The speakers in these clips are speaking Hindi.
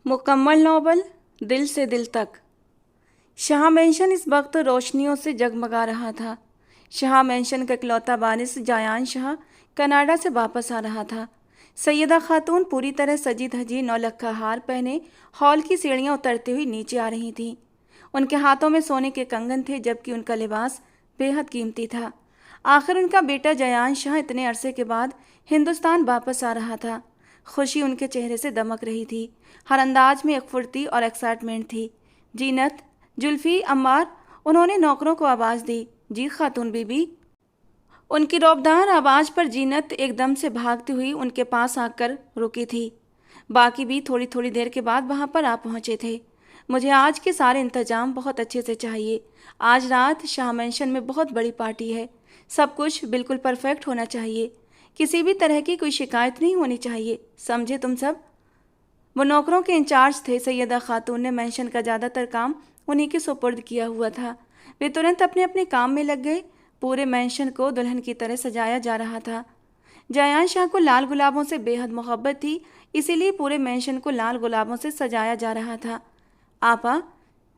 मुकम्मल नॉवल दिल से दिल तक। शाह मेंशन इस वक्त रोशनियों से जगमगा रहा था। शाह मेंशन का इकलौता वारिस जायान शाह कनाडा से वापस आ रहा था। सैयदा खातून पूरी तरह सजी धजी नौलखा हार पहने हॉल की सीढ़ियां उतरती हुई नीचे आ रही थीं। उनके हाथों में सोने के कंगन थे, जबकि उनका लिबास बेहद कीमती था। आखिर उनका बेटा जयान शाह इतने अरसे के बाद हिंदुस्तान वापस आ रहा था। खुशी उनके चेहरे से दमक रही थी। हर अंदाज में एक फुर्ती और एक्साइटमेंट थी। जीनत, जुल्फी, अम्मार, उन्होंने नौकरों को आवाज़ दी। जी खातून बीबी। उनकी रौबदार आवाज़ पर जीनत एकदम से भागती हुई उनके पास आकर रुकी थी। बाकी भी थोड़ी थोड़ी देर के बाद वहाँ पर आ पहुँचे थे। मुझे आज के सारे इंतजाम बहुत अच्छे से चाहिए। आज रात शाह मेंशन में बहुत बड़ी पार्टी है। सब कुछ बिल्कुल परफेक्ट होना चाहिए। किसी भी तरह की कोई शिकायत नहीं होनी चाहिए, समझे तुम सब। वो नौकरों के इंचार्ज थे। सैयदा खातून ने मेंशन का ज़्यादातर काम उन्हीं के सुपुर्द किया हुआ था। वे तुरंत अपने अपने काम में लग गए। पूरे मेंशन को दुल्हन की तरह सजाया जा रहा था। जयान शाह को लाल गुलाबों से बेहद मोहब्बत थी, इसीलिए पूरे मेंशन को लाल गुलाबों से सजाया जा रहा था। आपा,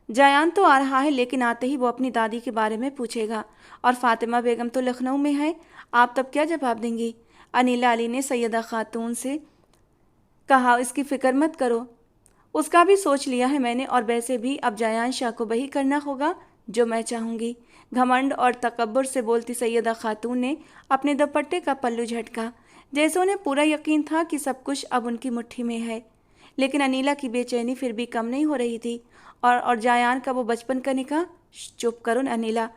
जयान तो आ रहा है, लेकिन आते ही वो अपनी दादी के बारे में पूछेगा। और फातिमा बेगम तो लखनऊ में है, आप तब क्या जवाब देंगी। अनीला अली ने सैयदा खातून से कहा, इसकी फिक्र मत करो, उसका भी सोच लिया है मैंने। और वैसे भी अब जयान शाह को वही करना होगा जो मैं चाहूँगी। घमंड और तकब्बुर से बोलती सैयदा खातून ने अपने दुपट्टे का पल्लू झटका, जैसे उन्हें पूरा यकीन था कि सब कुछ अब उनकी मुट्ठी में है। लेकिन अनीला की बेचैनी फिर भी कम नहीं हो रही थी। और जायान का वो बचपन का निकाह। चुप करो अनीला।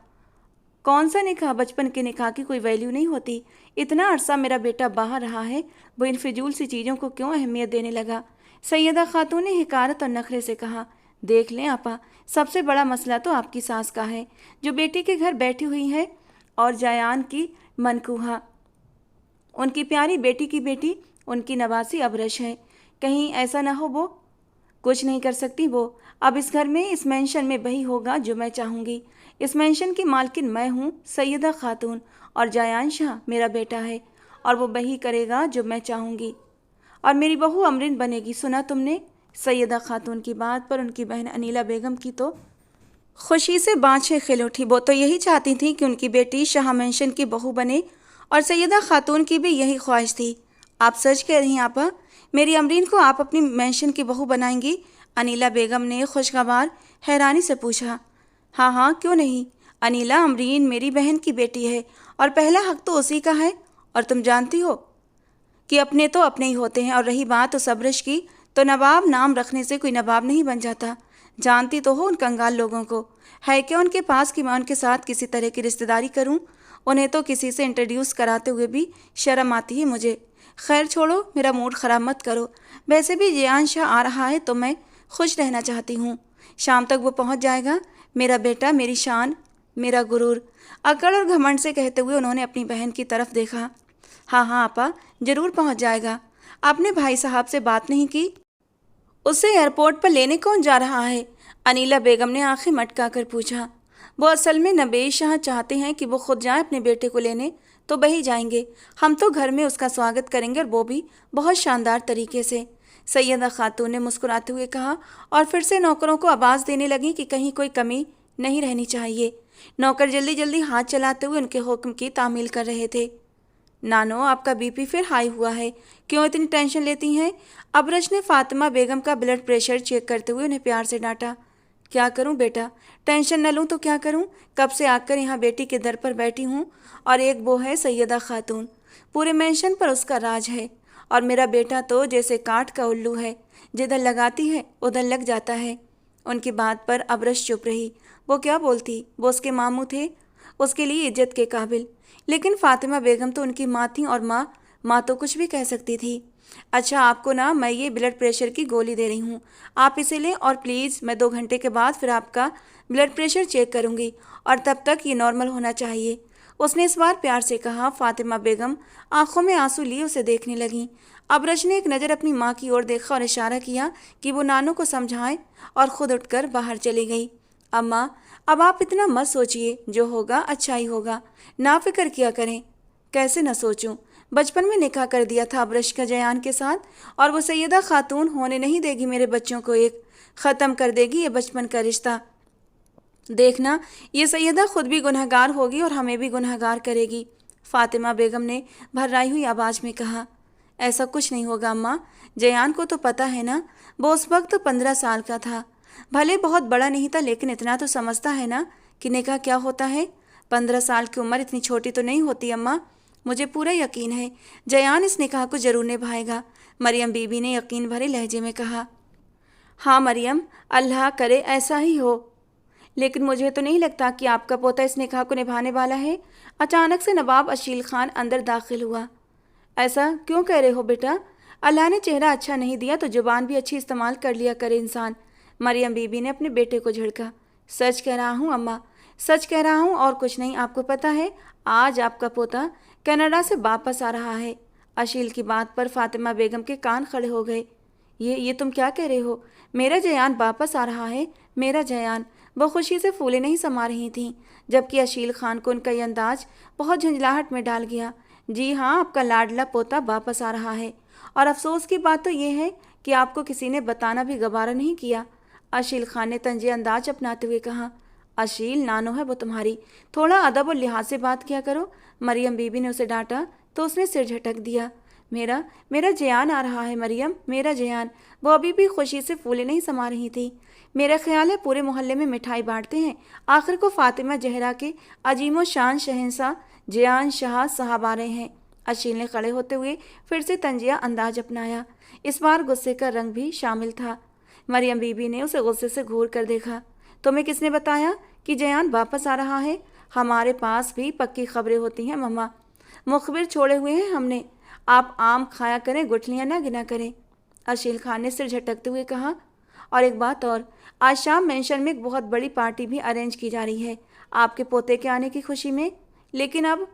कौन सा निकाह? बचपन के निकाह की कोई वैल्यू नहीं होती। इतना अरसा मेरा बेटा बाहर रहा है, वो इन फिजूल सी चीज़ों को क्यों अहमियत देने लगा। सैयदा खातून ने हिकारत और नखरे से कहा, देख लें आपा, सबसे बड़ा मसला तो आपकी सास का है, जो बेटी के घर बैठी हुई है, और जायान की मनकूहा, उनकी प्यारी बेटी की बेटी, उनकी नवासी अबरश है। कहीं ऐसा ना हो वो कुछ नहीं कर सकती। वो अब इस घर में, इस मेंशन में वही होगा जो मैं चाहूँगी। इस मेंशन की मालकिन मैं हूँ, सैयदा खातून, और जायान शाह मेरा बेटा है, और वो वही करेगा जो मैं चाहूँगी। और मेरी बहू अमरीन बनेगी, सुना तुमने। सैयदा खातून की बात पर उनकी बहन अनीला बेगम की तो खुशी से बाँछें खिल उठी। वो तो यही चाहती थी कि उनकी बेटी शाह मेंशन की बहू बने, और सैयदा खातून की भी यही ख्वाहिश थी। आप सच कह रही हैं आपा? मेरी अमरीन को आप अपनी मेंशन की बहू बनाएंगी? अनीला बेगम ने खुशगवार हैरानी से पूछा। हाँ हाँ, क्यों नहीं। अनीला, अमरीन मेरी बहन की बेटी है, और पहला हक तो उसी का है। और तुम जानती हो कि अपने तो अपने ही होते हैं। और रही बात उस अबरश की, तो नवाब नाम रखने से कोई नवाब नहीं बन जाता। जानती तो हो उन कंगाल लोगों को। है क्या उनके पास कि मैं उनके साथ किसी तरह की रिश्तेदारी करूं? उन्हें तो किसी से इंट्रोड्यूस कराते हुए भी शर्म आती है मुझे। खैर छोड़ो, मेरा मूड ख़राब मत करो। वैसे भी जयान शाह आ रहा है तो मैं खुश रहना चाहती हूँ। शाम तक वो पहुँच जाएगा। मेरा बेटा, मेरी शान, मेरा गुरूर। अकड़ और घमंड से कहते हुए उन्होंने अपनी बहन की तरफ देखा। हाँ हाँ आपा, ज़रूर पहुँच जाएगा। आपने भाई साहब से बात नहीं की? उसे एयरपोर्ट पर लेने कौन जा रहा है? अनीला बेगम ने आंखें मटका कर पूछा। वो असल में नबेश शाह चाहते हैं कि वो खुद जाएं अपने बेटे को लेने, तो वही जाएंगे। हम तो घर में उसका स्वागत करेंगे, और वो भी बहुत शानदार तरीके से। सैयदा खातून ने मुस्कुराते हुए कहा, और फिर से नौकरों को आवाज़ देने लगी कि कहीं कोई कमी नहीं रहनी चाहिए। नौकर जल्दी जल्दी हाथ चलाते हुए उनके हुक्म की तामील कर रहे थे। नानो, आपका बीपी फिर हाई हुआ है, क्यों इतनी टेंशन लेती हैं? अबरश ने फातिमा बेगम का ब्लड प्रेशर चेक करते हुए उन्हें प्यार से डांटा। क्या करूं बेटा, टेंशन न लूं तो क्या करूं? कब से आकर यहाँ बेटी के दर पर बैठी हूँ, और एक वो है सैयदा खातून, पूरे मेंशन पर उसका राज है। और मेरा बेटा तो जैसे काठ का उल्लू है, जिधर लगाती है उधर लग जाता है। उनकी बात पर अबरश चुप रही। वो क्या बोलती, वो उसके मामू थे, उसके लिए इज्जत के काबिल। लेकिन फातिमा बेगम तो उनकी माँ थी, और माँ तो कुछ भी कह सकती थी। अच्छा, आपको ना मैं ये ब्लड प्रेशर की गोली दे रही हूँ, आप इसे लें, और प्लीज़ मैं 2 घंटे के बाद फिर आपका ब्लड प्रेशर चेक करूँगी, और तब तक ये नॉर्मल होना चाहिए। उसने इस बार प्यार से कहा। फातिमा बेगम आंखों में आंसू लिए उसे देखने लगीं। अबरज ने एक नज़र अपनी माँ की ओर देखा और इशारा किया कि वो नानू को समझाएं, और ख़ुद उठकर बाहर चली गई। अम्मा, अब आप इतना मत सोचिए, जो होगा अच्छा ही होगा, ना फिक्र किया करें। कैसे न सोचूं, बचपन में निकाह कर दिया था अब्रश का जयान के साथ, और वो सैयदा खातून होने नहीं देगी मेरे बच्चों को। एक ख़त्म कर देगी ये बचपन का रिश्ता। देखना, ये सैयदा खुद भी गुनहगार होगी और हमें भी गुनहगार करेगी। फातिमा बेगम ने भर्राई हुई आवाज़ में कहा। ऐसा कुछ नहीं होगा अम्मा, जयान को तो पता है ना, वो उस वक्त 15 साल का था। भले बहुत बड़ा नहीं था, लेकिन इतना तो समझता है ना कि निकाह क्या होता है। 15 साल की उम्र इतनी छोटी तो नहीं होती अम्मा। मुझे पूरा यकीन है जयान इस निकाह को जरूर निभाएगा, मरियम बीबी ने यकीन भरे लहजे में कहा। हाँ मरियम, अल्लाह करे ऐसा ही हो, लेकिन मुझे तो नहीं लगता कि आपका पोता इस निकाह को निभाने वाला है। अचानक से नवाब अशील खान अंदर दाखिल हुआ। ऐसा क्यों कह रहे हो बेटा? अल्लाह ने चेहरा अच्छा नहीं दिया तो जुबान भी अच्छी इस्तेमाल कर लिया करे इंसान। मरियम बीबी ने अपने बेटे को झिड़का। सच कह रहा हूँ अम्मा, सच कह रहा हूँ और कुछ नहीं। आपको पता है आज आपका पोता कनाडा से वापस आ रहा है। अशील की बात पर फातिमा बेगम के कान खड़े हो गए। ये तुम क्या कह रहे हो? मेरा जयान वापस आ रहा है? मेरा जयान? वो खुशी से फूले नहीं समा रही थीं, जबकि अशील खान को उनका ये अंदाज बहुत झंझलाहट में डाल गया। जी हाँ, आपका लाडला पोता वापस आ रहा है, और अफसोस की बात तो ये है कि आपको किसी ने बताना भी गवारा नहीं किया। अशील खान ने तंजे अंदाज अपनाते हुए कहा। अशील नानो है वो तुम्हारी, थोड़ा अदब और लिहाज से बात किया करो। मरियम बीबी ने उसे डांटा तो उसने सिर झटक दिया। मेरा मेरा जयान आ रहा है मरियम, मेरा जयान। वो अभी भी खुशी से फूले नहीं समा रही थी। मेरा ख्याल है पूरे मोहल्ले में मिठाई बांटते हैं, आखिर को फातिमा जहरा के अजीमो शान शहंशाह जयान शाह साहब आ रहे हैं। अशील ने खड़े होते हुए फिर से तंजिया अंदाज अपनाया। इस बार गुस्से का रंग भी शामिल था। मरियम बीबी ने उसे गुस्से से घूर कर देखा। तुम्हें किसने बताया कि जयान वापस आ रहा है? हमारे पास भी पक्की खबरें होती हैं मम्मा, मुखबिर छोड़े हुए हैं हमने। आप आम खाया करें, गुठलियाँ ना गिना करें। अशील खान ने सिर झटकते हुए कहा। और एक बात और, आज शाम मेंशन में एक बहुत बड़ी पार्टी भी अरेंज की जा रही है आपके पोते के आने की खुशी में। लेकिन अब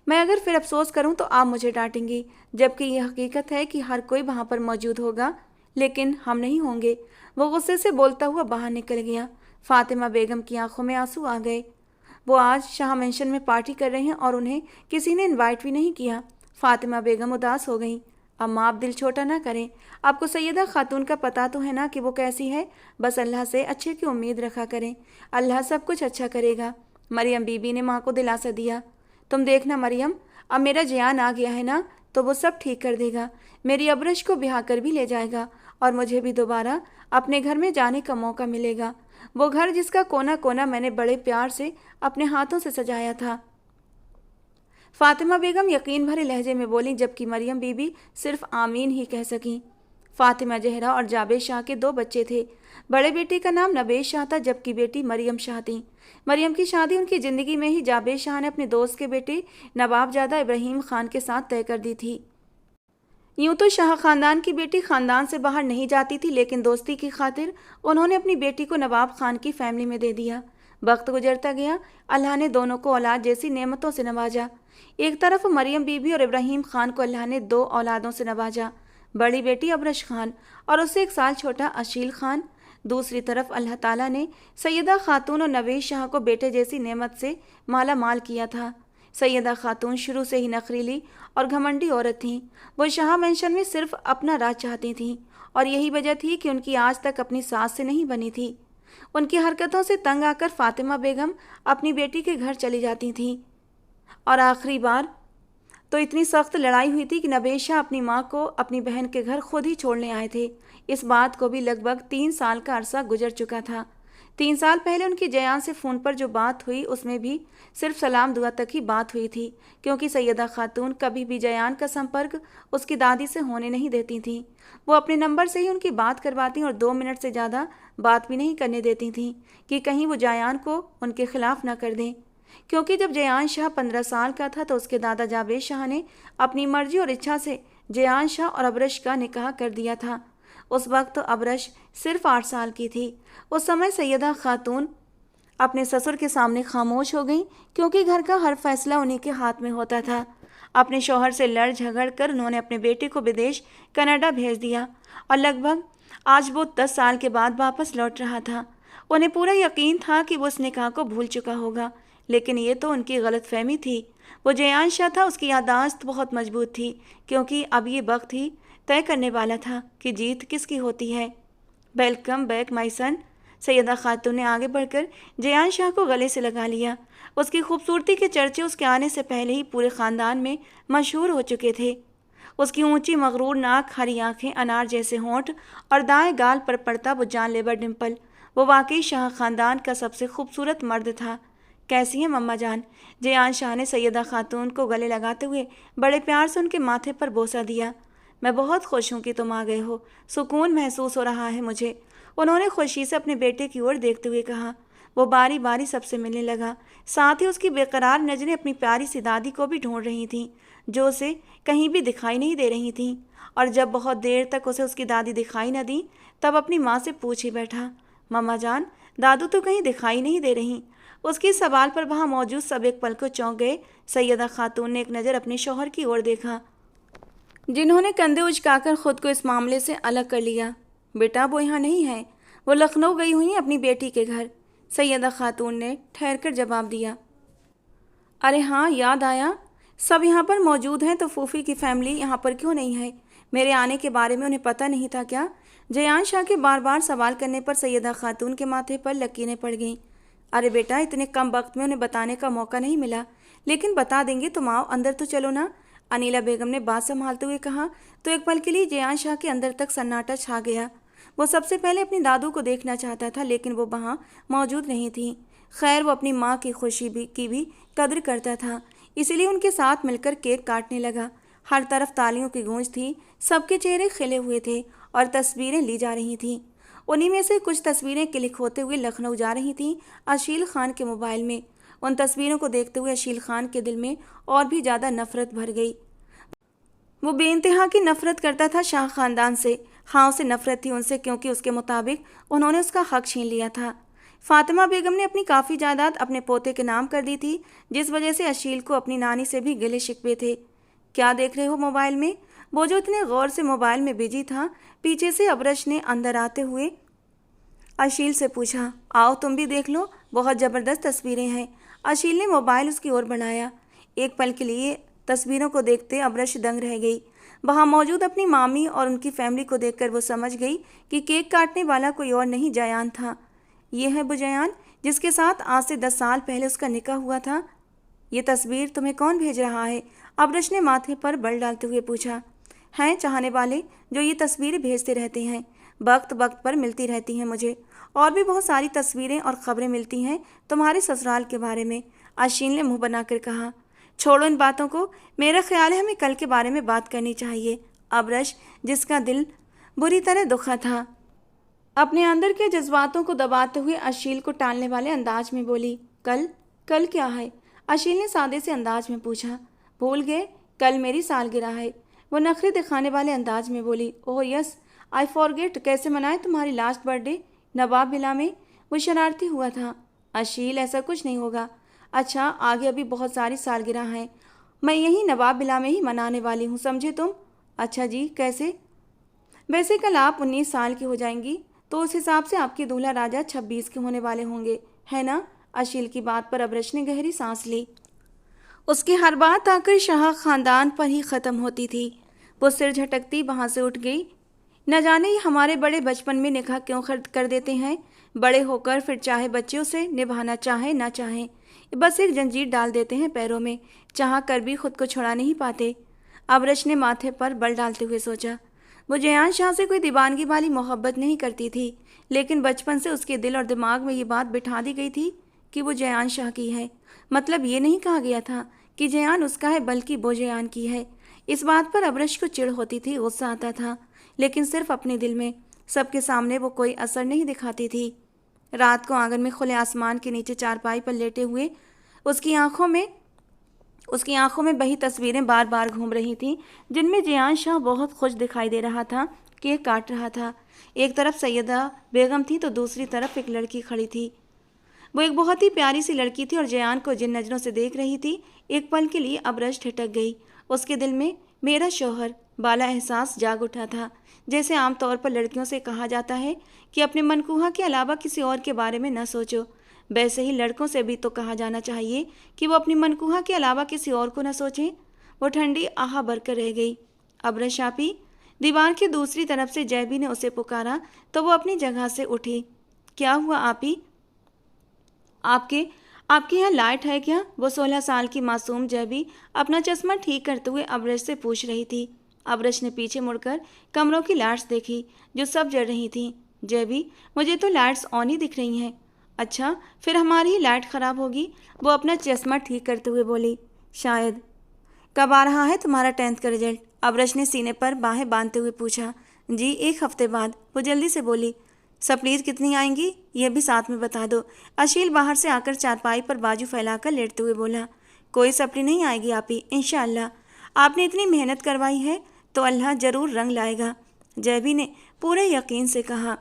मैं अगर फिर अफसोस करूं तो आप मुझे डांटेंगी, जबकि यह हकीकत है कि हर कोई वहां पर मौजूद होगा, लेकिन हम नहीं होंगे। वो गुस्से से बोलता हुआ बाहर निकल गया। फातिमा बेगम की आंखों में आंसू आ गए। वो आज शाह मेंशन में पार्टी कर रहे हैं और उन्हें किसी ने इनवाइट भी नहीं किया। फातिमा बेगम उदास हो गई। अम्मा, आप दिल छोटा ना करें। आपको सैयदा खातून का पता तो है ना कि वो कैसी है। बस अल्लाह से अच्छे की उम्मीद रखा करें, अल्लाह सब कुछ अच्छा करेगा। मरियम बीबी ने माँ को दिलासा दिया। तुम देखना मरियम, अब मेरा जयान आ गया है ना, तो वो सब ठीक कर देगा। मेरी अब्रश को ब्याह कर भी ले जाएगा और मुझे भी दोबारा अपने घर में जाने का मौका मिलेगा। वो घर जिसका कोना कोना मैंने बड़े प्यार से अपने हाथों से सजाया था। फातिमा बेगम यकीन भरे लहजे में बोली, जबकि मरियम बीबी सिर्फ आमीन ही कह सकी। फातिमा जहरा और जावेद शाह के 2 बच्चे थे। बड़े बेटे का नाम नवेद शाह था, जबकि बेटी मरियम शाह थी। मरियम की शादी उनकी ज़िंदगी में ही जावेद शाह ने अपने दोस्त के बेटे नवाबजादा इब्राहिम खान के साथ तय कर दी थी। यूं तो शाह खानदान की बेटी खानदान से बाहर नहीं जाती थी, लेकिन दोस्ती की खातिर उन्होंने अपनी बेटी को नवाब खान की फैमिली में दे दिया। वक्त गुजरता गया, अल्लाह ने दोनों को औलाद जैसी नेमतों से नवाजा। एक तरफ मरियम बीबी और इब्राहिम खान को अल्लाह ने 2 औलादों से नवाजा, बड़ी बेटी अब्रश खान और उससे 1 साल छोटा अशील खान। दूसरी तरफ अल्लाह ताला ने सैयदा खातून और नवेद शाह को बेटे जैसी नेमत से माला माल किया था। सैयदा खातून शुरू से ही नखरीली और घमंडी औरत थीं। वो शाह मेंशन में सिर्फ अपना राज चाहती थीं, और यही वजह थी कि उनकी आज तक अपनी सास से नहीं बनी थी। उनकी हरकतों से तंग आकर फातिमा बेगम अपनी बेटी के घर चली जाती थीं। और आखिरी बार तो इतनी सख्त लड़ाई हुई थी कि नवेद शाह अपनी माँ को अपनी बहन के घर खुद ही छोड़ने आए थे। इस बात को भी लगभग 3 साल का अरसा गुजर चुका था। 3 साल पहले उनकी जयान से फ़ोन पर जो बात हुई उसमें भी सिर्फ सलाम दुआ तक ही बात हुई थी, क्योंकि सैयदा खातून कभी भी जयान का संपर्क उसकी दादी से होने नहीं देती थी। वो अपने नंबर से ही उनकी बात करवाती और 2 मिनट से ज़्यादा बात भी नहीं करने देती थी कि कहीं वो जयान को उनके खिलाफ ना कर दें। क्योंकि जब जयान शाह 15 साल का था तो उसके दादा जावेद शाह ने अपनी मर्जी और इच्छा से जयान शाह और अब्रश का निकाह कर दिया था। उस वक्त अब्रश सिर्फ 8 साल की थी। उस समय सैयदा खातून अपने ससुर के सामने खामोश हो गई, क्योंकि घर का हर फैसला उन्हीं के हाथ में होता था। अपने शौहर से लड़ झगड़ कर उन्होंने अपने बेटे को विदेश कनाडा भेज दिया, और लगभग आज वो 10 साल के बाद वापस लौट रहा था। उन्हें पूरा यकीन था कि वो उस निकाह को भूल चुका होगा, लेकिन ये तो उनकी गलतफहमी थी। वो जयान शाह था, उसकी याददाश्त बहुत मजबूत थी, क्योंकि अब ये वक्त ही तय करने वाला था कि जीत किसकी होती है। वेलकम बैक माई सन। सैयदा खातून ने आगे बढ़कर जयान शाह को गले से लगा लिया। उसकी खूबसूरती के चर्चे उसके आने से पहले ही पूरे ख़ानदान में मशहूर हो चुके थे। उसकी ऊंची मगरूर नाक, हरी आंखें, अनार जैसे होंठ और दाएं गाल पर पड़ता वो जानलेवा डिम्पल, वो वाकई शाह ख़ानदान का सबसे खूबसूरत मर्द था। कैसी हैं मम्मा जान? जयान शाह ने सैयदा खातून को गले लगाते हुए बड़े प्यार से उनके माथे पर बोसा दिया। मैं बहुत खुश हूँ कि तुम आ गए हो, सुकून महसूस हो रहा है मुझे, उन्होंने खुशी से अपने बेटे की ओर देखते हुए कहा। वो बारी बारी सबसे मिलने लगा, साथ ही उसकी बेकरार नज़रें अपनी प्यारी सी दादी को भी ढूंढ रही थीं, जो उसे कहीं भी दिखाई नहीं दे रही थीं। और जब बहुत देर तक उसे उसकी दादी दिखाई न दी, तब अपनी माँ से पूछ ही बैठा, मम्मा जान, दादू तो कहीं दिखाई नहीं दे रही। उसके सवाल पर वहाँ मौजूद सब एक पल को चौंक गए। सैयदा खातून ने एक नज़र अपने शौहर की ओर देखा, जिन्होंने कंधे उचकाकर खुद को इस मामले से अलग कर लिया। बेटा, वो यहाँ नहीं है, वो लखनऊ गई हुई हैं अपनी बेटी के घर। सैयदा खातून ने ठहरकर जवाब दिया। अरे हाँ, याद आया, सब यहाँ पर मौजूद हैं, तो फूफी की फैमिली यहाँ पर क्यों नहीं है? मेरे आने के बारे में उन्हें पता नहीं था क्या? जयान शाह के बार बार सवाल करने पर सैयदा खातून के माथे पर लकीरें पड़ गईं। अरे बेटा, इतने कम वक्त में उन्हें बताने का मौका नहीं मिला, लेकिन बता देंगे, तुम आओ, अंदर तो चलो ना, अनीला बेगम ने बात संभालते हुए कहा। तो एक पल के लिए जयान शाह के अंदर तक सन्नाटा छा गया। वो सबसे पहले अपनी दादू को देखना चाहता था, लेकिन वो वहाँ मौजूद नहीं थी। खैर, वो अपनी माँ की खुशी की भी कद्र करता था, इसलिए उनके साथ मिलकर केक काटने लगा। हर तरफ तालियों की गूंज थी, सबके चेहरे खिले हुए थे और तस्वीरें ली जा रही थीं। उन्हीं में से कुछ तस्वीरें क्लिक होते हुए लखनऊ जा रही थीं अशील खान के मोबाइल में। उन तस्वीरों को देखते हुए अशील खान के दिल में और भी ज़्यादा नफरत भर गई। वो बेइंतहा की नफरत करता था शाह खानदान से। हाँ, उसे नफरत थी उनसे, क्योंकि उसके मुताबिक उन्होंने उसका हक छीन लिया था। फातिमा बेगम ने अपनी काफ़ी जायदाद अपने पोते के नाम कर दी थी, जिस वजह से अशील को अपनी नानी से भी गिले शिकवे थे। क्या देख रहे हो मोबाइल में? वो जो इतने गौर से मोबाइल में बिजी था, पीछे से अबरश ने अंदर आते हुए अशील से पूछा। आओ तुम भी देख लो, बहुत ज़बरदस्त तस्वीरें हैं। अशील ने मोबाइल उसकी ओर बढ़ाया। एक पल के लिए तस्वीरों को देखते अबरश दंग रह गई। वहाँ मौजूद अपनी मामी और उनकी फैमिली को देखकर वो समझ गई कि केक काटने वाला कोई और नहीं, जयान था। ये है वो जयान जिसके साथ आज से 10 साल पहले उसका निकाह हुआ था। ये तस्वीर तुम्हें कौन भेज रहा है? अबरश ने माथे पर बल डालते हुए पूछा। हैं चाहने वाले जो ये तस्वीरें भेजते रहते हैं, वक्त वक्त पर मिलती रहती हैं मुझे। और भी बहुत सारी तस्वीरें और ख़बरें मिलती हैं तुम्हारे ससुराल के बारे में, अशील ने मुंह बनाकर कहा। छोड़ो इन बातों को, मेरा ख्याल है हमें कल के बारे में बात करनी चाहिए। अबरश, जिसका दिल बुरी तरह दुखा था, अपने अंदर के जज्बातों को दबाते हुए अशील को टालने वाले अंदाज में बोली। कल? कल क्या है? अशील ने सादे से अंदाज में पूछा। भूल गए? कल मेरी सालगिरह है, वो नखरे दिखाने वाले अंदाज में बोली। ओह यस, आई फॉरगेट, कैसे मनाए तुम्हारी लास्ट बर्थडे नवाब विला में? वो शरारती हुआ था। अशील, ऐसा कुछ नहीं होगा। अच्छा, आगे अभी बहुत सारी सालगिरह हैं, मैं यहीं नवाब विला में ही मनाने वाली हूँ, समझे तुम? अच्छा जी, कैसे? वैसे कल आप 19 साल की हो जाएंगी, तो उस हिसाब से आपके दूल्हा राजा 26 के होने वाले होंगे, है ना? अशील की बात पर अबरश ने गहरी सांस ली। उसकी हर बात आकर शाह खानदान पर ही ख़त्म होती थी। वो सिर झटकती वहाँ से उठ गई। न जाने ये हमारे बड़े बचपन में निकाह क्यों कर देते हैं, बड़े होकर फिर चाहे बच्चे उसे निभाना चाहे ना चाहें, बस एक जंजीर डाल देते हैं पैरों में, चाह कर भी खुद को छुड़ा नहीं पाते। अबरश ने माथे पर बल डालते हुए सोचा। वो जयान शाह से कोई दीवानगी वाली मोहब्बत नहीं करती थी, लेकिन बचपन से उसके दिल और दिमाग में ये बात बिठा दी गई थी कि वो जयान शाह की है। मतलब ये नहीं कहा गया था कि जयान उसका है, बल्कि वो जयान की है। इस बात पर अबरश को चिढ़ होती थी, गुस्सा आता था, लेकिन सिर्फ अपने दिल में। सबके सामने वो कोई असर नहीं दिखाती थी। रात को आंगन में खुले आसमान के नीचे चारपाई पर लेटे हुए उसकी आंखों में वही तस्वीरें बार बार घूम रही थीं, जिनमें जयान शाह बहुत खुश दिखाई दे रहा था, केक काट रहा था। एक तरफ सैयदा बेगम थी तो दूसरी तरफ एक लड़की खड़ी थी। वो एक बहुत ही प्यारी सी लड़की थी और जयान को जिन नज़रों से देख रही थी, एक पल के लिए अबरश ठिठक गई। उसके दिल में मेरा शौहर वाला एहसास जाग उठा था। जैसे आमतौर पर लड़कियों से कहा जाता है कि अपने मनकूहा के अलावा किसी और के बारे में न सोचो, वैसे ही लड़कों से भी तो कहा जाना चाहिए कि वो अपनी मनकुहा के अलावा किसी और को न सोचें। वो ठंडी आह भरकर रह गई। अब्रश आपी। दीवार की दूसरी तरफ से जैबी ने उसे पुकारा तो वो अपनी जगह से उठी। क्या हुआ आपी? आपके आपके यहाँ लाइट है क्या? वो 16 साल की मासूम जैबी अपना चश्मा ठीक करते हुए अब्रश से पूछ रही थी। अब्रश ने पीछे मुड़कर कमरों की लाइट्स देखी जो सब जल रही थीं। जैबी, मुझे तो लाइट्स ऑन ही दिख रही हैं। अच्छा, फिर हमारी ही लाइट खराब होगी, वो अपना चश्मा ठीक करते हुए बोली। शायद। कब आ रहा है तुम्हारा 10th का रिजल्ट? अब्रश ने सीने पर बाहें बांधते हुए पूछा। जी 1 हफ्ते बाद, वो जल्दी से बोली। सप्लीज कितनी आएंगी यह भी साथ में बता दो। अशील बाहर से आकर चारपाई पर बाजू फैलाकर लेटते हुए बोला। कोई सप्ली नहीं आएगी आपी, इंशाअल्लाह। आपने इतनी मेहनत करवाई है तो अल्लाह जरूर रंग लाएगा, जैबी ने पूरे यकीन से कहा।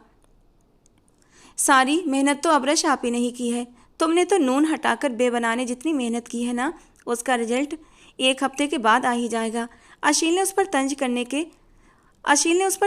सारी मेहनत तो अब्रश आपी ने ही की है। तुमने तो नून हटाकर बे बनाने जितनी मेहनत की है ना, उसका रिजल्ट 1 हफ्ते के बाद आ ही जाएगा। अशील ने उस पर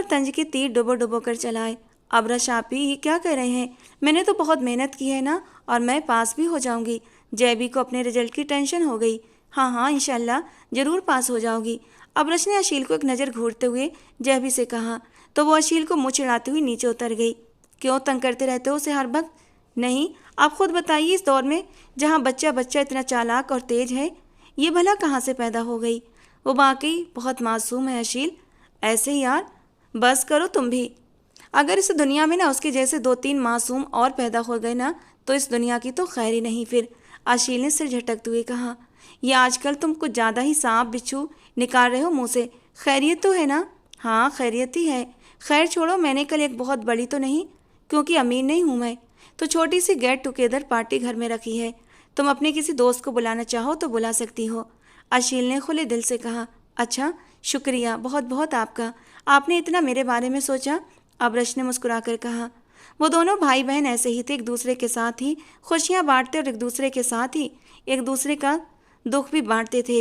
तंज के तीर डुबो डुबो कर चलाए। अब्रश आपी ये क्या कह रहे हैं? मैंने तो बहुत मेहनत की है ना, और मैं पास भी हो जाऊंगी। जैबी को अपने रिजल्ट की टेंशन हो गई। हाँ हाँ, इंशाल्लाह जरूर पास हो जाओगी। अब्रश ने अशील को एक नज़र घूरते हुए जैबी से कहा तो वो अशील को मुँह चिढ़ाती हुई नीचे उतर गई। क्यों तंग करते रहते हो उसे हर वक्त? नहीं, आप खुद बताइए, इस दौर में जहाँ बच्चा बच्चा इतना चालाक और तेज है, ये भला कहाँ से पैदा हो गई? वो वाकई बहुत मासूम है अशील। ऐसे ही यार, बस करो तुम भी। अगर इस दुनिया में ना उसके जैसे 2-3 मासूम और पैदा हो गए ना, तो इस दुनिया की तो खैर ही नहीं फिर। अशील ने सिर झटकते हुए कहा। ये आजकल तुम कुछ ज़्यादा ही सांप बिच्छू निकाल रहे हो मुँह से। खैरियत तो है ना? हाँ, खैरियत ही है। खैर छोड़ो, मैंने कल एक बहुत बड़ी तो नहीं, क्योंकि अमीर नहीं हूँ मैं, तो छोटी सी गेट टुगेदर पार्टी घर में रखी है। तुम अपने किसी दोस्त को बुलाना चाहो तो बुला सकती हो। अशील ने खुले दिल से कहा। अच्छा, शुक्रिया बहुत बहुत आपका, आपने इतना मेरे बारे में सोचा। अब्रश ने मुस्कुराकर कहा। वो दोनों भाई बहन ऐसे ही थे, एक दूसरे के साथ ही खुशियाँ बांटते और एक दूसरे के साथ ही एक दूसरे का दुख भी बांटते थे।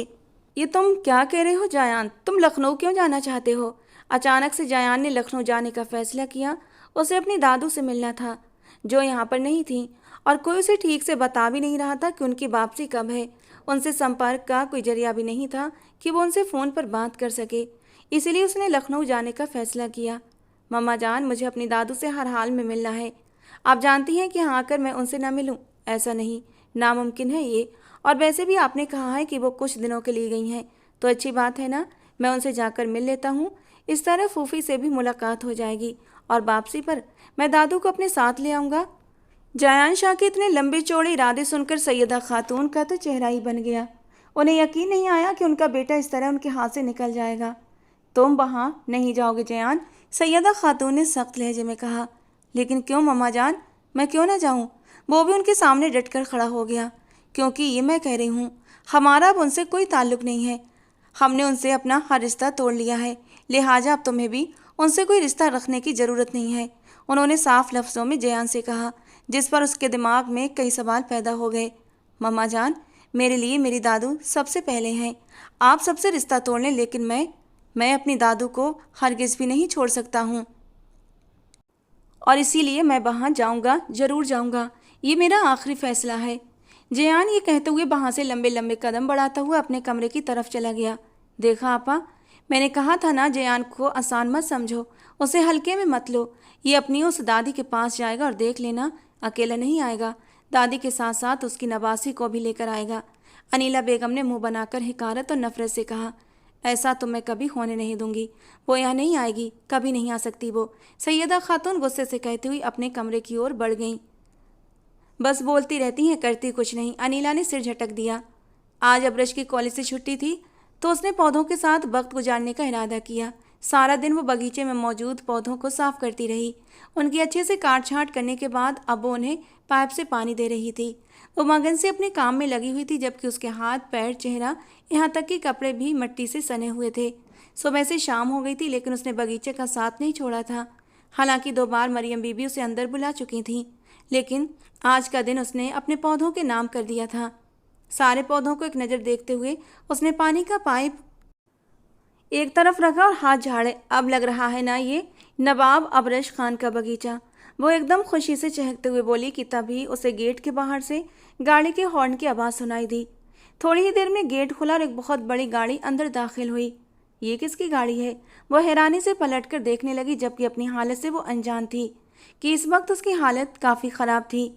ये तुम क्या कह रहे हो जायान? तुम लखनऊ क्यों जाना चाहते हो? अचानक से जायान ने लखनऊ जाने का फैसला किया। उसे अपनी दादू से मिलना था, जो यहाँ पर नहीं थी, और कोई उसे ठीक से बता भी नहीं रहा था कि उनकी वापसी कब है। उनसे संपर्क का कोई जरिया भी नहीं था कि वो उनसे फ़ोन पर बात कर सके। इसीलिए उसने लखनऊ जाने का फैसला किया। मम्मा जान, मुझे अपनी दादू से हर हाल में मिलना है। आप जानती हैं कि यहाँ आकर मैं उनसे ना मिलूं, ऐसा नहीं, नामुमकिन है ये। और वैसे भी आपने कहा है कि वो कुछ दिनों के लिए गई हैं, तो अच्छी बात है ना, मैं उनसे जाकर मिल लेता हूँ। इस तरह फूफी से भी मुलाकात हो जाएगी और वापसी पर मैं दादू को अपने साथ ले आऊँगा। जायान शाह के इतने लंबे चौड़े इरादे सुनकर सैयदा खातून का तो चेहरा ही बन गया। उन्हें यकीन नहीं आया कि उनका बेटा इस तरह उनके हाथ से निकल जाएगा। तुम वहाँ नहीं जाओगे जयान, सैयदा खातून ने सख्त लहजे में कहा। लेकिन क्यों मम्मा जान, मैं क्यों ना जाऊँ? वो भी उनके सामने डटकर खड़ा हो गया। क्योंकि ये मैं कह रही हूँ, हमारा अब उनसे कोई ताल्लुक नहीं है। हमने उनसे अपना हर रिश्ता तोड़ लिया है, लिहाजा अब तुम्हें भी उनसे कोई रिश्ता रखने की ज़रूरत नहीं है, उन्होंने साफ लफ्ज़ों में जयान से कहा, जिस पर उसके दिमाग में कई सवाल पैदा हो गए। मम्मा जान, मेरे लिए मेरी दादू सबसे पहले हैं। आप सबसे रिश्ता तोड़ लें, लेकिन मैं अपनी दादू को हरगिज़ भी नहीं छोड़ सकता हूँ, और इसीलिए मैं वहाँ जाऊँगा, ज़रूर जाऊँगा। ये मेरा आखिरी फ़ैसला है। जयान ये कहते हुए वहाँ से लंबे लंबे कदम बढ़ाता हुआ अपने कमरे की तरफ चला गया। देखा आपा, मैंने कहा था ना, जयान को आसान मत समझो, उसे हल्के में मत लो। ये अपनी उस दादी के पास जाएगा और देख लेना, अकेला नहीं आएगा, दादी के साथ साथ उसकी नवासी को भी लेकर आएगा। अनीला बेगम ने मुंह बनाकर हिकारत और नफरत से कहा। ऐसा तो मैं कभी होने नहीं दूंगी, वो यहाँ नहीं आएगी, कभी नहीं आ सकती वो, सैयदा खातून गुस्से से कहती हुई अपने कमरे की ओर बढ़ गईं। बस बोलती रहती हैं, करती कुछ नहीं, अनीला ने सिर झटक दिया। आज अब्रश की कॉलेज से छुट्टी थी, तो उसने पौधों के साथ वक्त गुजारने का इरादा किया। सारा दिन वो बगीचे में मौजूद पौधों को साफ करती रही। उनकी अच्छे से काट छाँट करने के बाद अब वो उन्हें पाइप से पानी दे रही थी। वो मगन से अपने काम में लगी हुई थी, जबकि उसके हाथ पैर चेहरा यहाँ तक कि कपड़े भी मिट्टी से सने हुए थे। सुबह से शाम हो गई थी, लेकिन उसने बगीचे का साथ नहीं छोड़ा था। हालांकि 2 बार मरियम बीबी उसे अंदर बुला चुकी थीं, लेकिन आज का दिन उसने अपने पौधों के नाम कर दिया था। सारे पौधों को एक नज़र देखते हुए उसने पानी का पाइप एक तरफ रखा और हाथ झाड़े। अब लग रहा है ना, ये नवाब अबरश खान का बगीचा। वो एकदम खुशी से चहकते हुए बोली कि तभी उसे गेट के बाहर से गाड़ी के हॉर्न की आवाज़ सुनाई दी। थोड़ी ही देर में गेट खुला और एक बहुत बड़ी गाड़ी अंदर दाखिल हुई। ये किसकी गाड़ी है? वह हैरानी से पलटकर देखने लगी, जबकि अपनी हालत से वो अनजान थी कि इस वक्त उसकी हालत काफ़ी ख़राब थी।